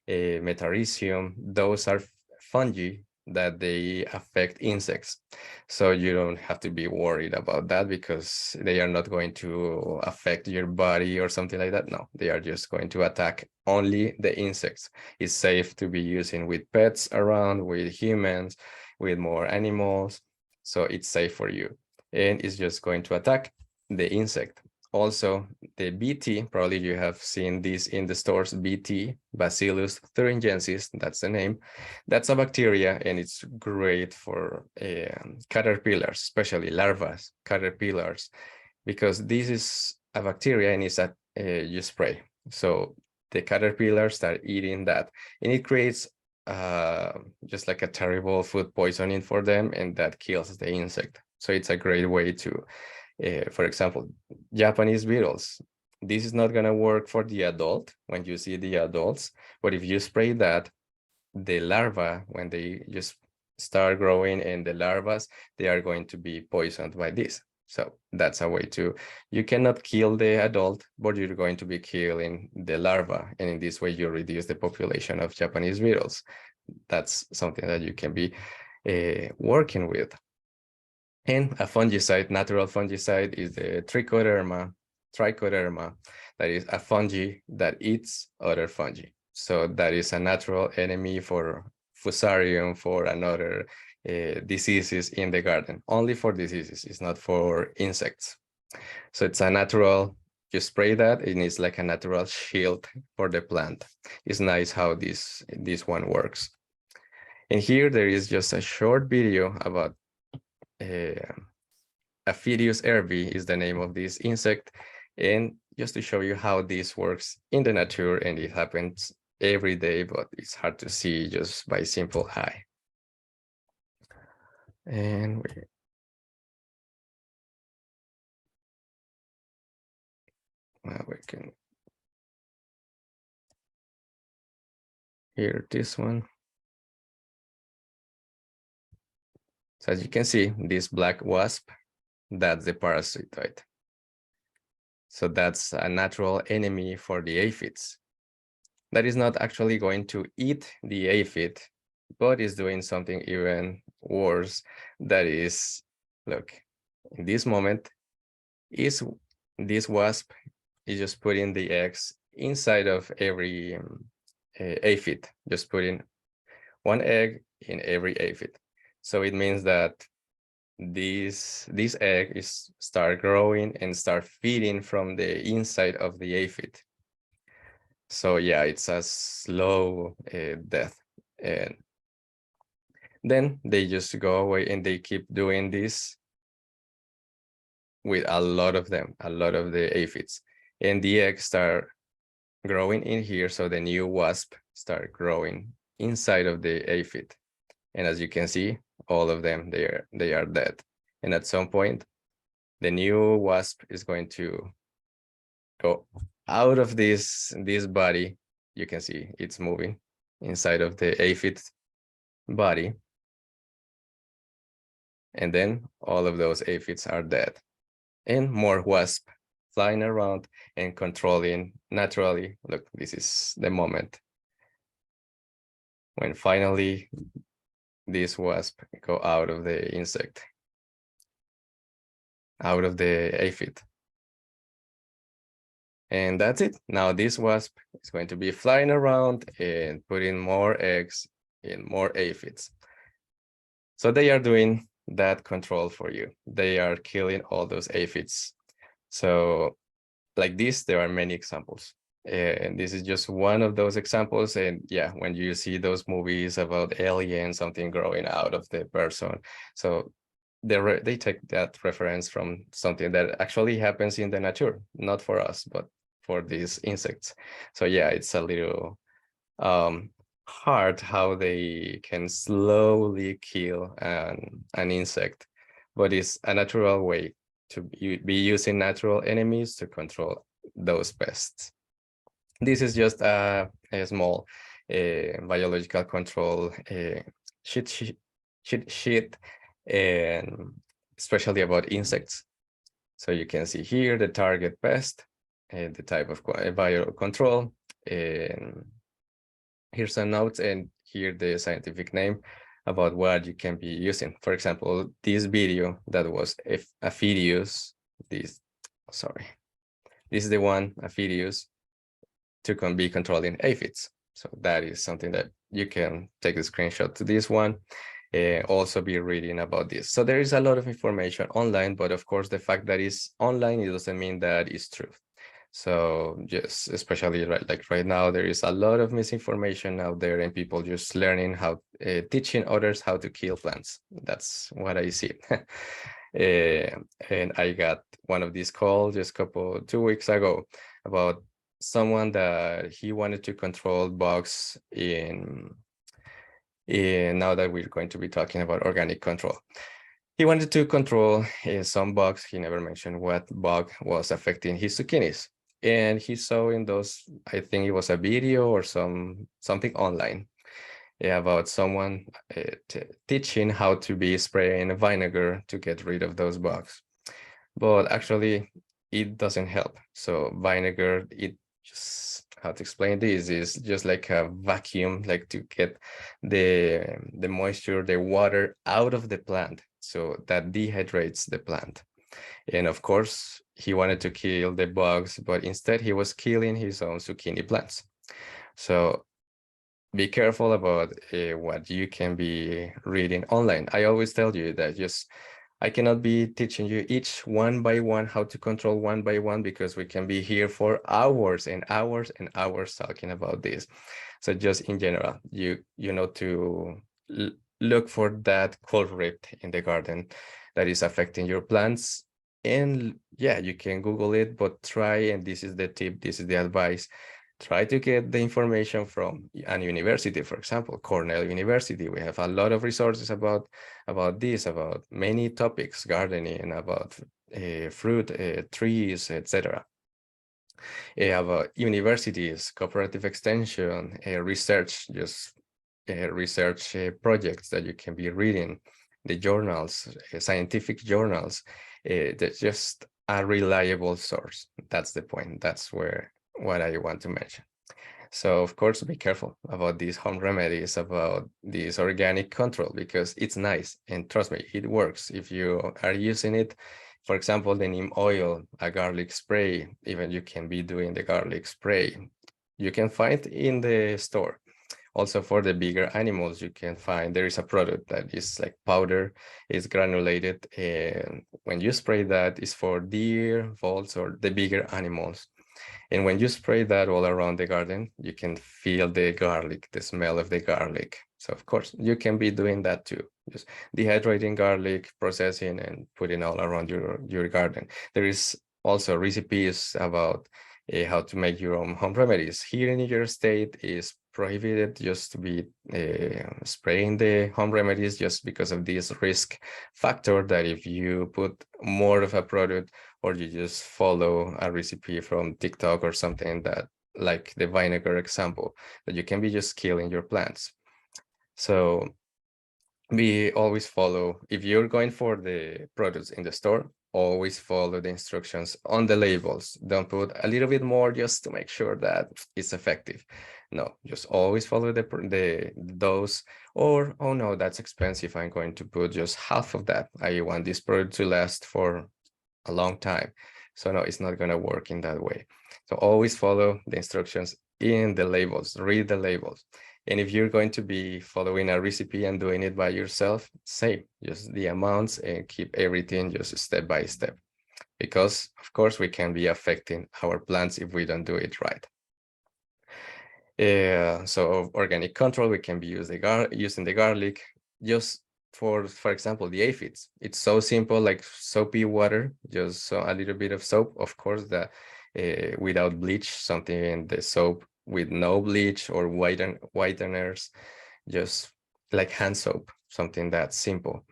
Metarhizium. Those are fungi that they affect insects. So you don't have to be worried about that, because they are not going to affect your body or something like that. No, they are just going to attack only the insects. It's safe to be using with pets around, with humans, with more animals. So it's safe for you. And it's just going to attack the insect Also, the BT, probably you have seen this in the stores, BT, Bacillus thuringiensis, that's the name. That's a bacteria, and it's great for caterpillars, especially larvae caterpillars, because this is a bacteria and it's a you spray. So the caterpillars start eating that, and it creates just like a terrible food poisoning for them, and that kills the insect. So it's a great way to for example, Japanese beetles. This is not going to work for the adult when you see the adults, but if you spray that, the larvae, when they just start growing and the larvae, they are going to be poisoned by this. So that's a way to, you cannot kill the adult, but you're going to be killing the larva. And in this way, you reduce the population of Japanese beetles. That's something that you can be working with. And a fungicide, natural fungicide, is the trichoderma, that is a fungi that eats other fungi. So that is a natural enemy for fusarium, for another diseases in the garden. Only for diseases, it's not for insects. So it's a natural, you spray that, and it's like a natural shield for the plant. It's nice how this one works. And here there is just a short video about Aphidius erbi is the name of this insect, and just to show you how this works in the nature, and it happens every day, but it's hard to see just by simple eye. And we can hear this one. So as you can see, this black wasp, that's the parasitoid. So that's a natural enemy for the aphids. That is not actually going to eat the aphid, but is doing something even worse. That is, look, in this moment, is this wasp is just putting the eggs inside of every aphid, just putting one egg in every aphid. So it means that this egg is start growing and start feeding from the inside of the aphid. So yeah, it's a slow death. And then they just go away, and they keep doing this with a lot of them, a lot of the aphids. And the eggs start growing in here, so the new wasp start growing inside of the aphid. And as you can see, all of them, they are dead. And at some point, the new wasp is going to go out of this body. You can see it's moving inside of the aphid body. And then all of those aphids are dead. And more wasp flying around and controlling naturally. Look, this is the moment when finally this wasp go out of the insect, out of the aphid. And that's it. Now this wasp is going to be flying around and putting more eggs in more aphids. So they are doing that control for you. They are killing all those aphids. So like this, there are many examples. And this is just one of those examples. And yeah, when you see those movies about aliens, something growing out of the person, so they take that reference from something that actually happens in the nature, not for us, but for these insects. So yeah, it's a little hard how they can slowly kill an insect, but it's a natural way to be using natural enemies to control those pests. This is just a small biological control cheat sheet, and especially about insects. So you can see here the target pest and the type of biocontrol, and here's some notes, and here the scientific name about what you can be using. For example, this video that was Aphidius, this is the one, Aphidius, to be controlling aphids. So that is something that you can take a screenshot to this one. also be reading about this. So there is a lot of information online, but of course, the fact that it's online, it doesn't mean that it's true. So just especially like right now, there is a lot of misinformation out there and people just learning how, teaching others how to kill plants. That's what I see. And I got one of these calls just 2 weeks ago about someone that he wanted to control bugs in now that we're going to be talking about organic control. He wanted to control some bugs. He never mentioned what bug was affecting his zucchinis. And he saw in those, I think it was a video or something online, about someone teaching how to be spraying vinegar to get rid of those bugs. But actually, it doesn't help. So vinegar, it just, how to explain this, is just like a vacuum, like to get the moisture, the water out of the plant. So that dehydrates the plant. And of course, he wanted to kill the bugs, but instead he was killing his own zucchini plants. So be careful about what you can be reading online. I always tell you that just I cannot be teaching you each one by one how to control one by one, because we can be here for hours and hours and hours talking about this. So just in general, you know to look for that culprit in the garden that is affecting your plants. And yeah, you can Google it, but try, and this is the tip, this is the advice, try to get the information from a university, for example, Cornell University. We have a lot of resources about this, about many topics, gardening, about fruit, trees, etc. About universities, cooperative extension, research, just research projects that you can be reading, the journals, scientific journals. That's just a reliable source. That's the point. That's what I want to mention. So of course, be careful about these home remedies, about this organic control, because it's nice. And trust me, it works. If you are using it, for example, the neem oil, a garlic spray, even you can be doing the garlic spray. You can find in the store. Also for the bigger animals, you can find there is a product that is like powder, is granulated. And when you spray that, is for deer, voles, or the bigger animals. And when you spray that all around the garden, you can feel the garlic, the smell of the garlic. So of course, you can be doing that too. Just dehydrating garlic, processing, and putting all around your garden. There is also recipes about how to make your own home remedies. Here in your state is prohibited just to be spraying the home remedies, just because of this risk factor that if you put more of a product, or you just follow a recipe from TikTok or something, that, like the vinegar example, that you can be just killing your plants. So we always follow, if you're going for the products in the store, always follow the instructions on the labels. Don't put a little bit more just to make sure that it's effective. No, just always follow the dose. Or, oh no, that's expensive, I'm going to put just half of that. I want this product to last for a long time. So no, it's not going to work in that way. So always follow the instructions in the labels, read the labels. And if you're going to be following a recipe and doing it by yourself, same, just the amounts, and keep everything just step by step. Because of course we can be affecting our plants if we don't do it right. So organic control, we can be using the garlic just for example, the aphids. It's so simple, like soapy water, just a little bit of soap, of course, that without bleach, something in the soap with no bleach or whiteners, just like hand soap, something that simple.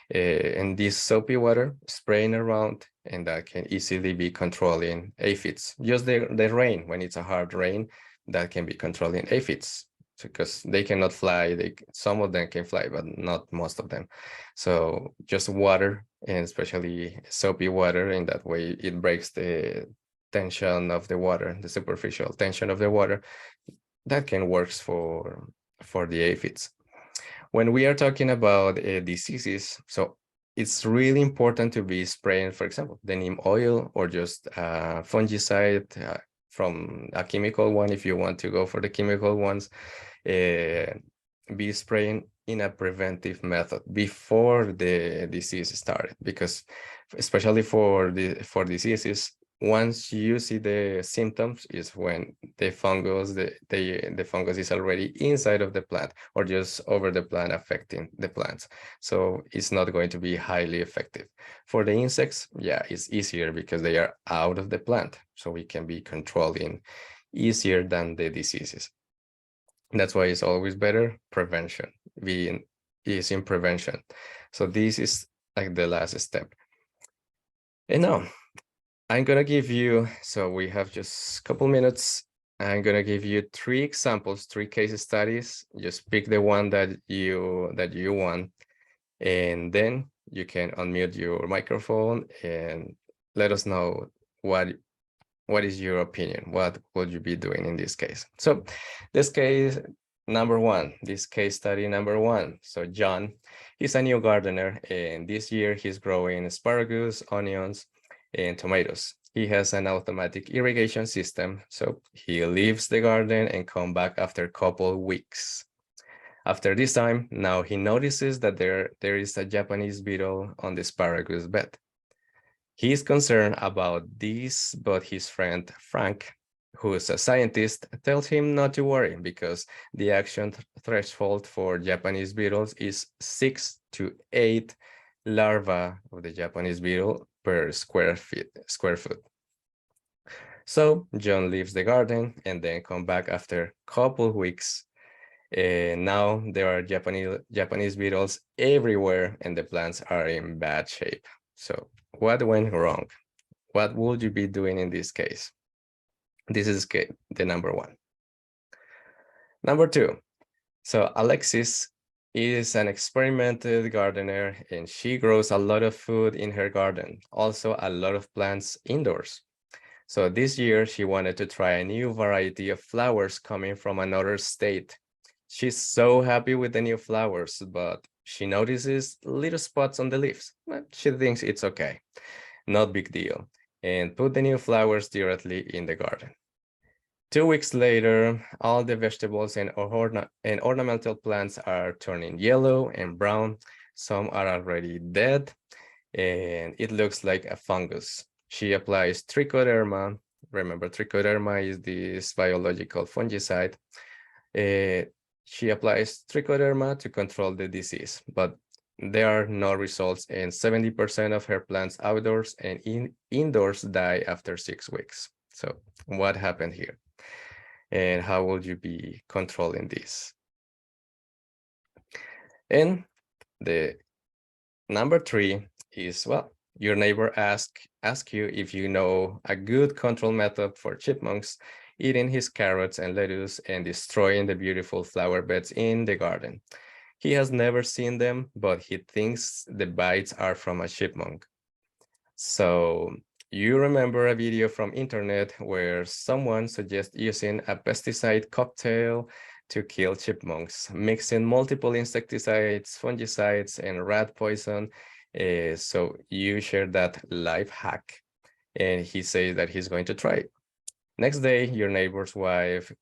And this soapy water spraying around, and that can easily be controlling aphids. Just the rain, when it's a hard rain, that can be controlling aphids, because they cannot fly. Some of them can fly, but not most of them. So just water, and especially soapy water, in that way it breaks the tension of the water, the superficial tension of the water. That can work for the aphids. When we are talking about diseases, so it's really important to be spraying, for example, the neem oil, or just fungicide, from a chemical one, if you want to go for the chemical ones. Be spraying in a preventive method before the disease started, because especially for diseases, once you see the symptoms is when the fungus the fungus is already inside of the plant or just over the plant affecting the plants, so it's not going to be highly effective. For the insects, yeah, it's easier because they are out of the plant, so we can be controlling easier than the diseases. That's why it's always better prevention, being is in prevention. So this is like the last step. And now I'm gonna give you, so we have just a couple minutes. I'm gonna give you 3 examples, 3 case studies. Just pick the one that you want, and then you can unmute your microphone and let us know what is your opinion? What would you be doing in this case? So this case number 1, this case study number 1. So John, he's a new gardener, and this year he's growing asparagus, onions, and tomatoes. He has an automatic irrigation system, so he leaves the garden and come back after a couple weeks. After this time, now he notices that there is a Japanese beetle on the asparagus bed. He is concerned about this, but his friend Frank, who is a scientist, tells him not to worry because the action threshold for Japanese beetles is 6 to 8 larvae of the Japanese beetle per square foot. So John leaves the garden and then come back after a couple weeks. And now there are Japanese beetles everywhere and the plants are in bad shape. So what went wrong? What would you be doing in this case? This is the number 1. Number 2. So Alexis is an experimental gardener and she grows a lot of food in her garden, also a lot of plants indoors. So this year she wanted to try a new variety of flowers coming from another state. She's so happy with the new flowers, but she notices little spots on the leaves. But she thinks it's okay, not big deal, and put the new flowers directly in the garden. 2 weeks later, all the vegetables and ornamental plants are turning yellow and brown. Some are already dead, and it looks like a fungus. She applies trichoderma. Remember, trichoderma is this biological fungicide. She applies trichoderma to control the disease, but there are no results, and 70% of her plants outdoors and indoors die after 6 weeks. So what happened here? And how will you be controlling this? And the number 3 is, well, your neighbor ask you if you know a good control method for chipmunks eating his carrots and lettuce and destroying the beautiful flower beds in the garden. He has never seen them, but he thinks the bites are from a chipmunk. So you remember a video from internet where someone suggests using a pesticide cocktail to kill chipmunks, mixing multiple insecticides, fungicides, and rat poison. So you share that life hack, and he says that he's going to try it. Next day, your neighbor's wife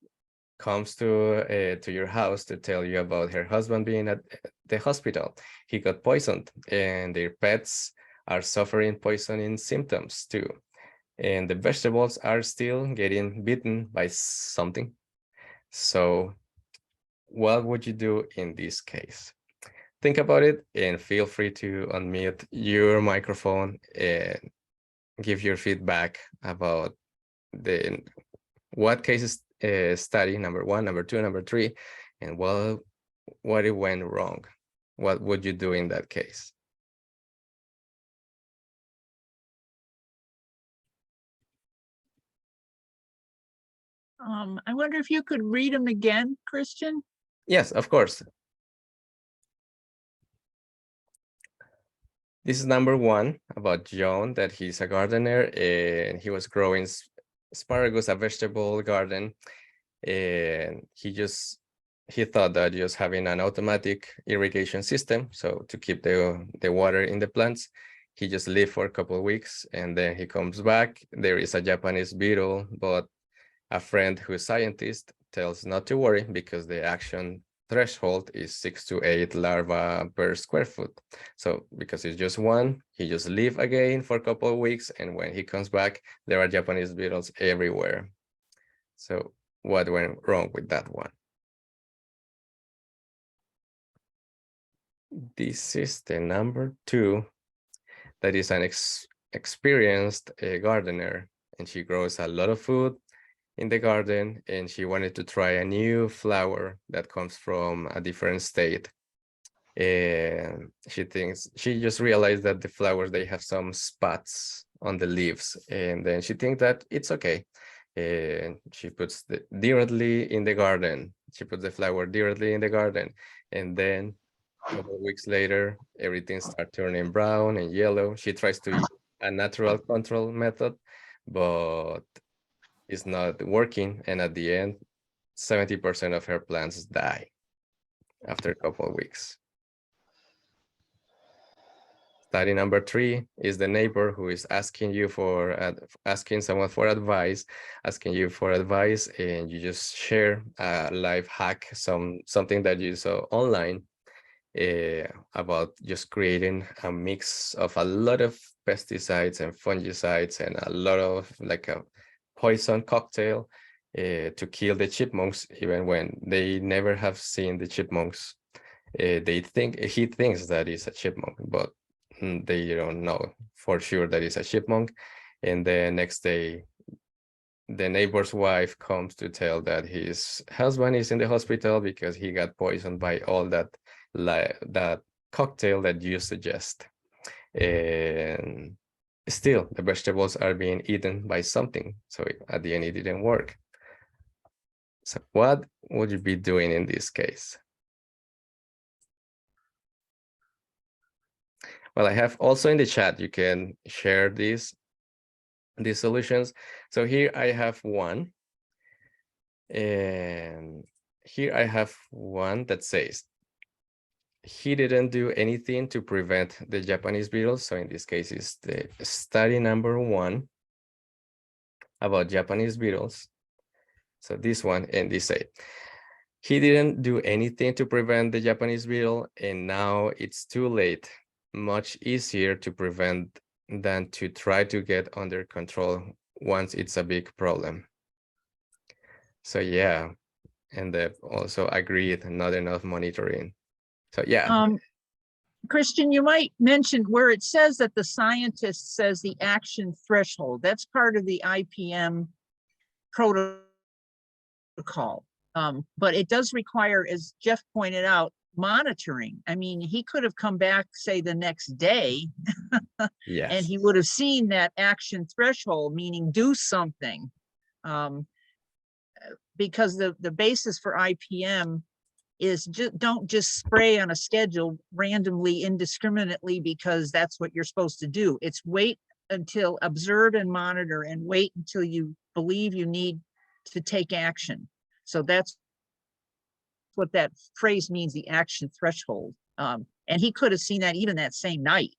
comes to your house to tell you about her husband being at the hospital. He got poisoned, and their pets are suffering poisoning symptoms too. And the vegetables are still getting bitten by something. So what would you do in this case? Think about it and feel free to unmute your microphone and give your feedback about the what cases study, number 1, number 2, number 3, and what it went wrong. What would you do in that case? I wonder if you could read them again, Christian? Yes, of course. This is number 1 about John, that he's a gardener and he was growing asparagus, a vegetable garden, and he thought that just having an automatic irrigation system, so to keep the water in the plants, he just lived for a couple of weeks and then he comes back. There is a Japanese beetle, but a friend who is a scientist tells not to worry because the action threshold is 6 to 8 larvae per square foot. So because it's just one, he just leave again for a couple of weeks, and when he comes back, there are Japanese beetles everywhere. So what went wrong with that one? This is the number 2. That is an experienced gardener, and she grows a lot of food in the garden, and she wanted to try a new flower that comes from a different state. And she just realized that the flowers, they have some spots on the leaves, and then she thinks that it's okay. And she puts directly in the garden. She puts the flower directly in the garden, and then a couple of weeks later, everything starts turning brown and yellow. She tries to use a natural control method, but it's not working. And at the end, 70% of her plants die after a couple of weeks. Study number 3 is the neighbor who is asking you for asking someone for advice, asking you for advice, and you just share a life hack, something that you saw online about just creating a mix of a lot of pesticides and fungicides and a lot of like a poison cocktail to kill the chipmunks, even when they never have seen the chipmunks. He thinks that it's a chipmunk, but they don't know for sure that it's a chipmunk. And the next day, the neighbor's wife comes to tell that his husband is in the hospital because he got poisoned by all that cocktail that you suggest. And still, the vegetables are being eaten by something. So at the end, it didn't work. So what would you be doing in this case? Well, I have also in the chat, you can share these solutions. So here I have one. And here I have one that says, he didn't do anything to prevent the Japanese beetles. So in this case, it's the study number 1 about Japanese beetles. So this one, and this say, he didn't do anything to prevent the Japanese beetle, and now it's too late. Much easier to prevent than to try to get under control once it's a big problem. So yeah, and they've also agreed not enough monitoring. So yeah. Christian, you might mention where it says that the scientist says the action threshold. That's part of the IPM protocol. But it does require, as Jeff pointed out, monitoring. I mean, he could have come back, say, the next day, Yes. and he would have seen that action threshold, meaning do something. Because the basis for IPM is don't just spray on a schedule randomly, indiscriminately, because that's what you're supposed to do. It's wait until, observe and monitor, and wait until you believe you need to take action. So that's what that phrase means, the action threshold. And he could have seen that even that same night.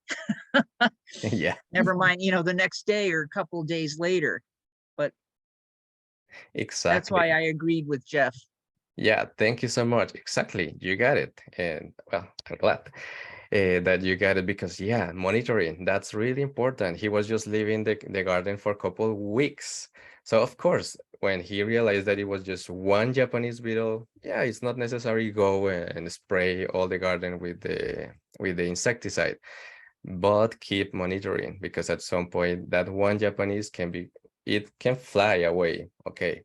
Yeah. Never mind, the next day or a couple of days later. But exactly. That's why I agreed with Jeff. Yeah, thank you so much. Exactly, you got it. And well, I'm glad that you got it, because yeah, monitoring, that's really important. He was just leaving the garden for a couple of weeks. So of course, when he realized that it was just one Japanese beetle, yeah, it's not necessary go and spray all the garden with the insecticide, but keep monitoring, because at some point that one Japanese it can fly away. Okay,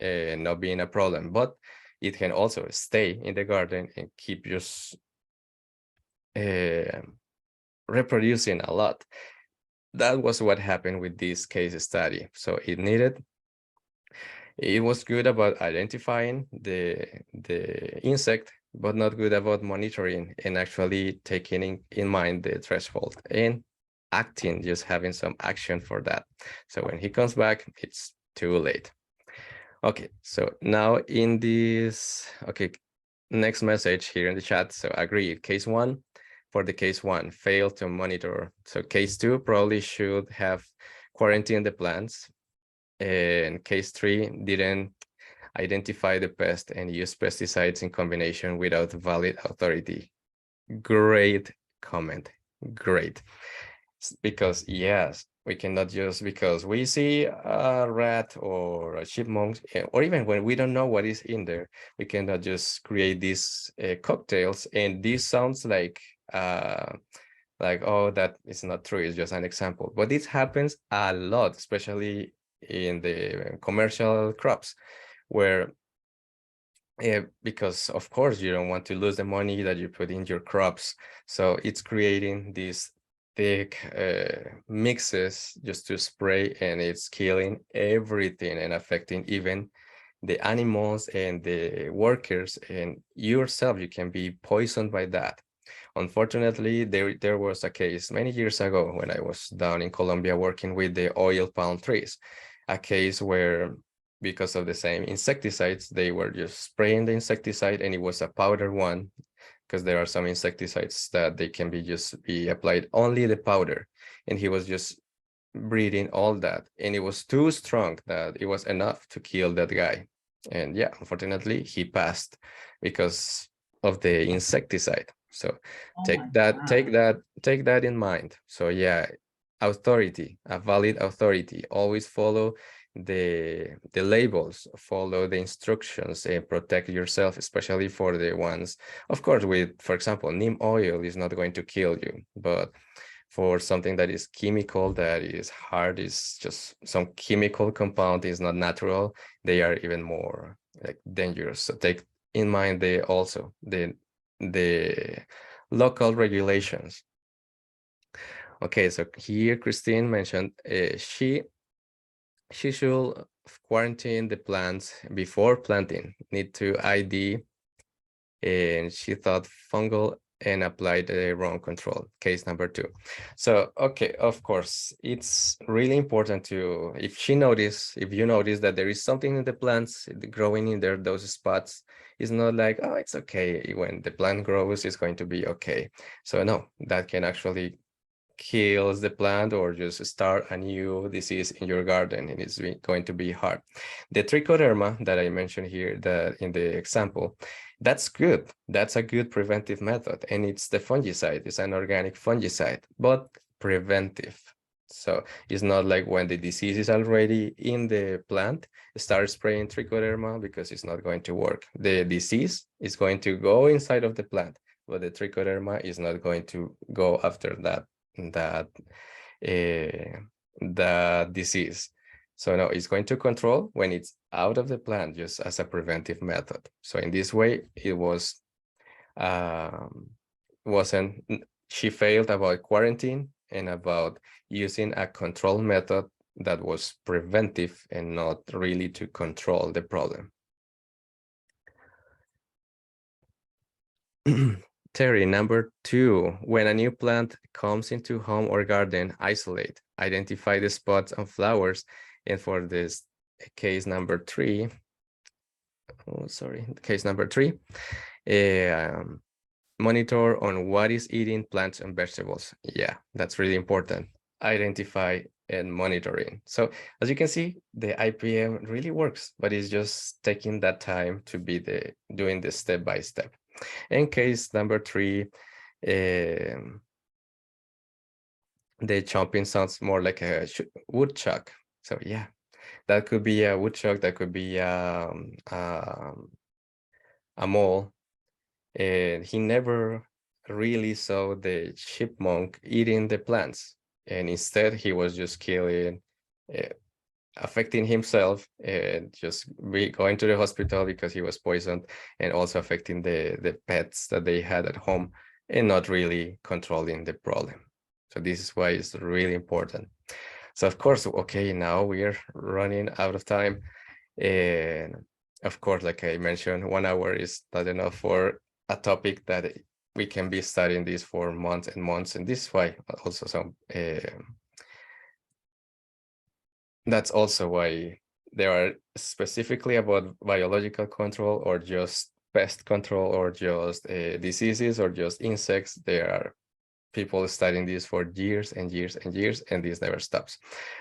not being a problem, but it can also stay in the garden and keep just reproducing a lot. That was what happened with this case study. So it was good about identifying the insect, but not good about monitoring and actually taking in mind the threshold and acting, just having some action for that. So when he comes back, it's too late. Okay, so now in this, okay, next message here in the chat. So agreed, case 1, for the case 1, failed to monitor. So case 2 probably should have quarantined the plants. And case 3 didn't identify the pest and use pesticides in combination without valid authority. Great comment. Great. Because yes, we cannot just because we see a rat or a chipmunk, or even when we don't know what is in there, we cannot just create these cocktails. And this sounds like, oh, that is not true. It's just an example, but this happens a lot, especially in the commercial crops, where because of course you don't want to lose the money that you put in your crops, so it's creating these thick mixes just to spray, and it's killing everything and affecting even the animals and the workers, and yourself, you can be poisoned by that. Unfortunately, there was a case many years ago when I was down in Colombia working with the oil palm trees, a case where because of the same insecticides, they were just spraying the insecticide, and it was a powder one, because there are some insecticides that they can be just be applied only the powder, and he was just breathing all that, and it was too strong that it was enough to kill that guy. And yeah, unfortunately, he passed because of the insecticide. So Oh my take that, take God. that, take that in mind. So yeah, authority, a valid authority. Always follow the labels, follow the instructions, and protect yourself, especially for the ones, of course, with, for example, neem oil is not going to kill you, but for something that is chemical, that is hard, is just some chemical compound, is not natural, they are even more like dangerous. So take in mind the local regulations. Okay, so here Christine mentioned she should quarantine the plants before planting, need to ID, and she thought fungal and applied the wrong control, case number 2. So, okay, of course, it's really important to, if you notice that there is something in the plants growing in there, those spots, it's not like, oh, it's okay. When the plant grows, it's going to be okay. So no, that can actually kills the plant or just start a new disease in your garden, and it's going to be hard. The trichoderma that I mentioned here, that in the example, that's good. That's a good preventive method, and it's the fungicide. It's an organic fungicide, but preventive. So it's not like when the disease is already in the plant, start spraying trichoderma, because it's not going to work. The disease is going to go inside of the plant, but the trichoderma is not going to go after that the disease. So no, it's going to control when it's out of the plant, just as a preventive method. So in this way, it wasn't, she failed about quarantine and about using a control method that was preventive and not really to control the problem. Terry, number 2, when a new plant comes into home or garden, isolate, identify the spots on flowers. And for this case number 3, case number 3, monitor on what is eating plants and vegetables. Yeah, that's really important. Identify and monitoring. So as you can see, the IPM really works, but it's just taking that time to be doing the step by step. In case number 3, the chomping sounds more like a woodchuck. So yeah, that could be a woodchuck, that could be a mole. And he never really saw the chipmunk eating the plants. And instead, he was just killing, affecting himself, and just going to the hospital because he was poisoned, and also affecting the pets that they had at home, and not really controlling the problem. So this is why it's really important. So of course, okay, now we are running out of time. And of course, like I mentioned, 1 hour is not enough for a topic that we can be studying this for months and months. And this is why also that's also why there are specifically about biological control, or just pest control, or just diseases, or just insects. There are people studying this for years and years and years, and this never stops.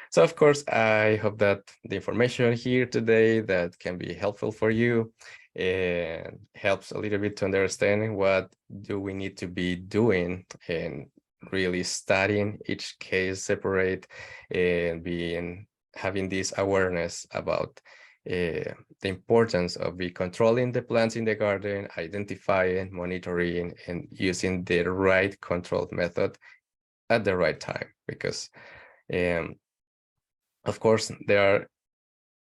So of course, I hope that the information here today that can be helpful for you and helps a little bit to understand what do we need to be doing and really studying each case separate and having this awareness about the importance of be controlling the plants in the garden, identifying, monitoring, and using the right control method at the right time. Because, of course, there are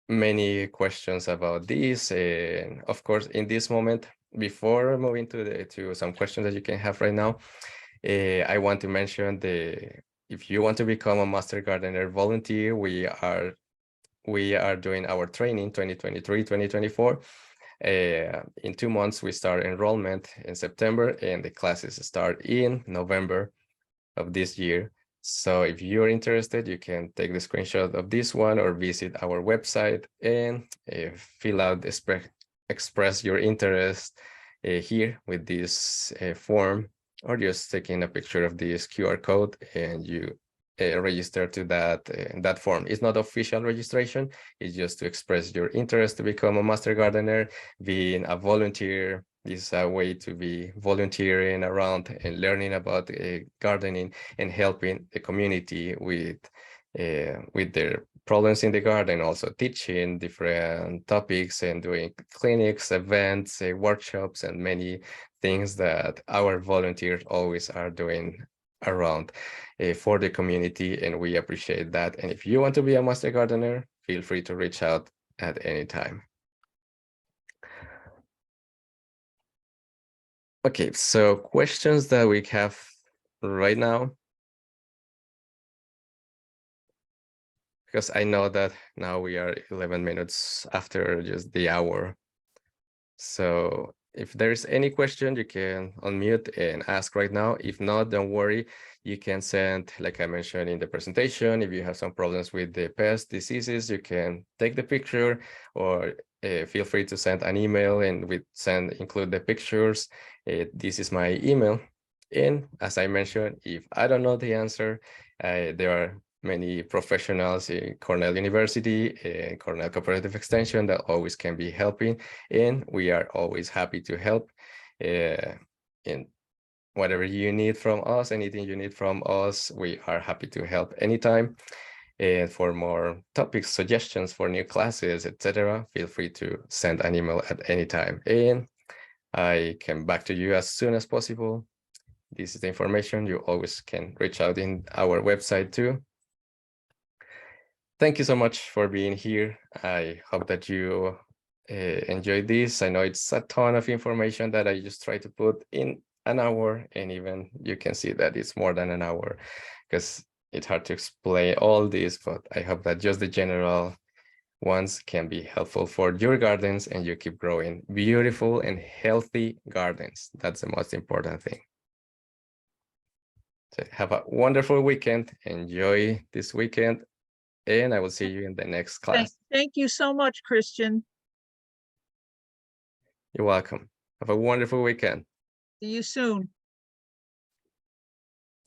many questions about this. And of course, in this moment, before moving to some questions that you can have right now, I want to mention if you want to become a Master Gardener volunteer, we are doing our training 2023-2024. In 2 months, we start enrollment in September, and the classes start in November of this year. So if you're interested, you can take the screenshot of this one or visit our website and fill out, express your interest here with this form, or just taking a picture of this QR code and you register to that form. It's not official registration. It's just to express your interest to become a Master Gardener, being a volunteer. This is a way to be volunteering around and learning about gardening and helping the community with their problems in the garden, also teaching different topics and doing clinics, events, workshops, and many things that our volunteers always are doing around for the community, and we appreciate that. And if you want to be a Master Gardener, feel free to reach out at any time. Okay, so questions that we have right now, because I know that now we are 11 minutes after just the hour. So if there's any question, you can unmute and ask right now. If not, don't worry. You can send, like I mentioned in the presentation, if you have some problems with the pest diseases, you can take the picture, or feel free to send an email and include the pictures. This is my email. And as I mentioned, if I don't know the answer, there are many professionals in Cornell University and Cornell Cooperative Extension that always can be helping, and we are always happy to help. And whatever you need from us, anything you need from us, we are happy to help anytime. And for more topics, suggestions for new classes, etc., feel free to send an email at any time, and I come back to you as soon as possible. This is the information. You always can reach out in our website too. Thank you so much for being here. I hope that you enjoyed this. I know it's a ton of information that I just try to put in an hour, and even you can see that it's more than an hour because it's hard to explain all this, but I hope that just the general ones can be helpful for your gardens and you keep growing beautiful and healthy gardens. That's the most important thing. So have a wonderful weekend. Enjoy this weekend, and I will see you in the next class. Thank you so much, Christian. You're welcome. Have a wonderful weekend. See you soon.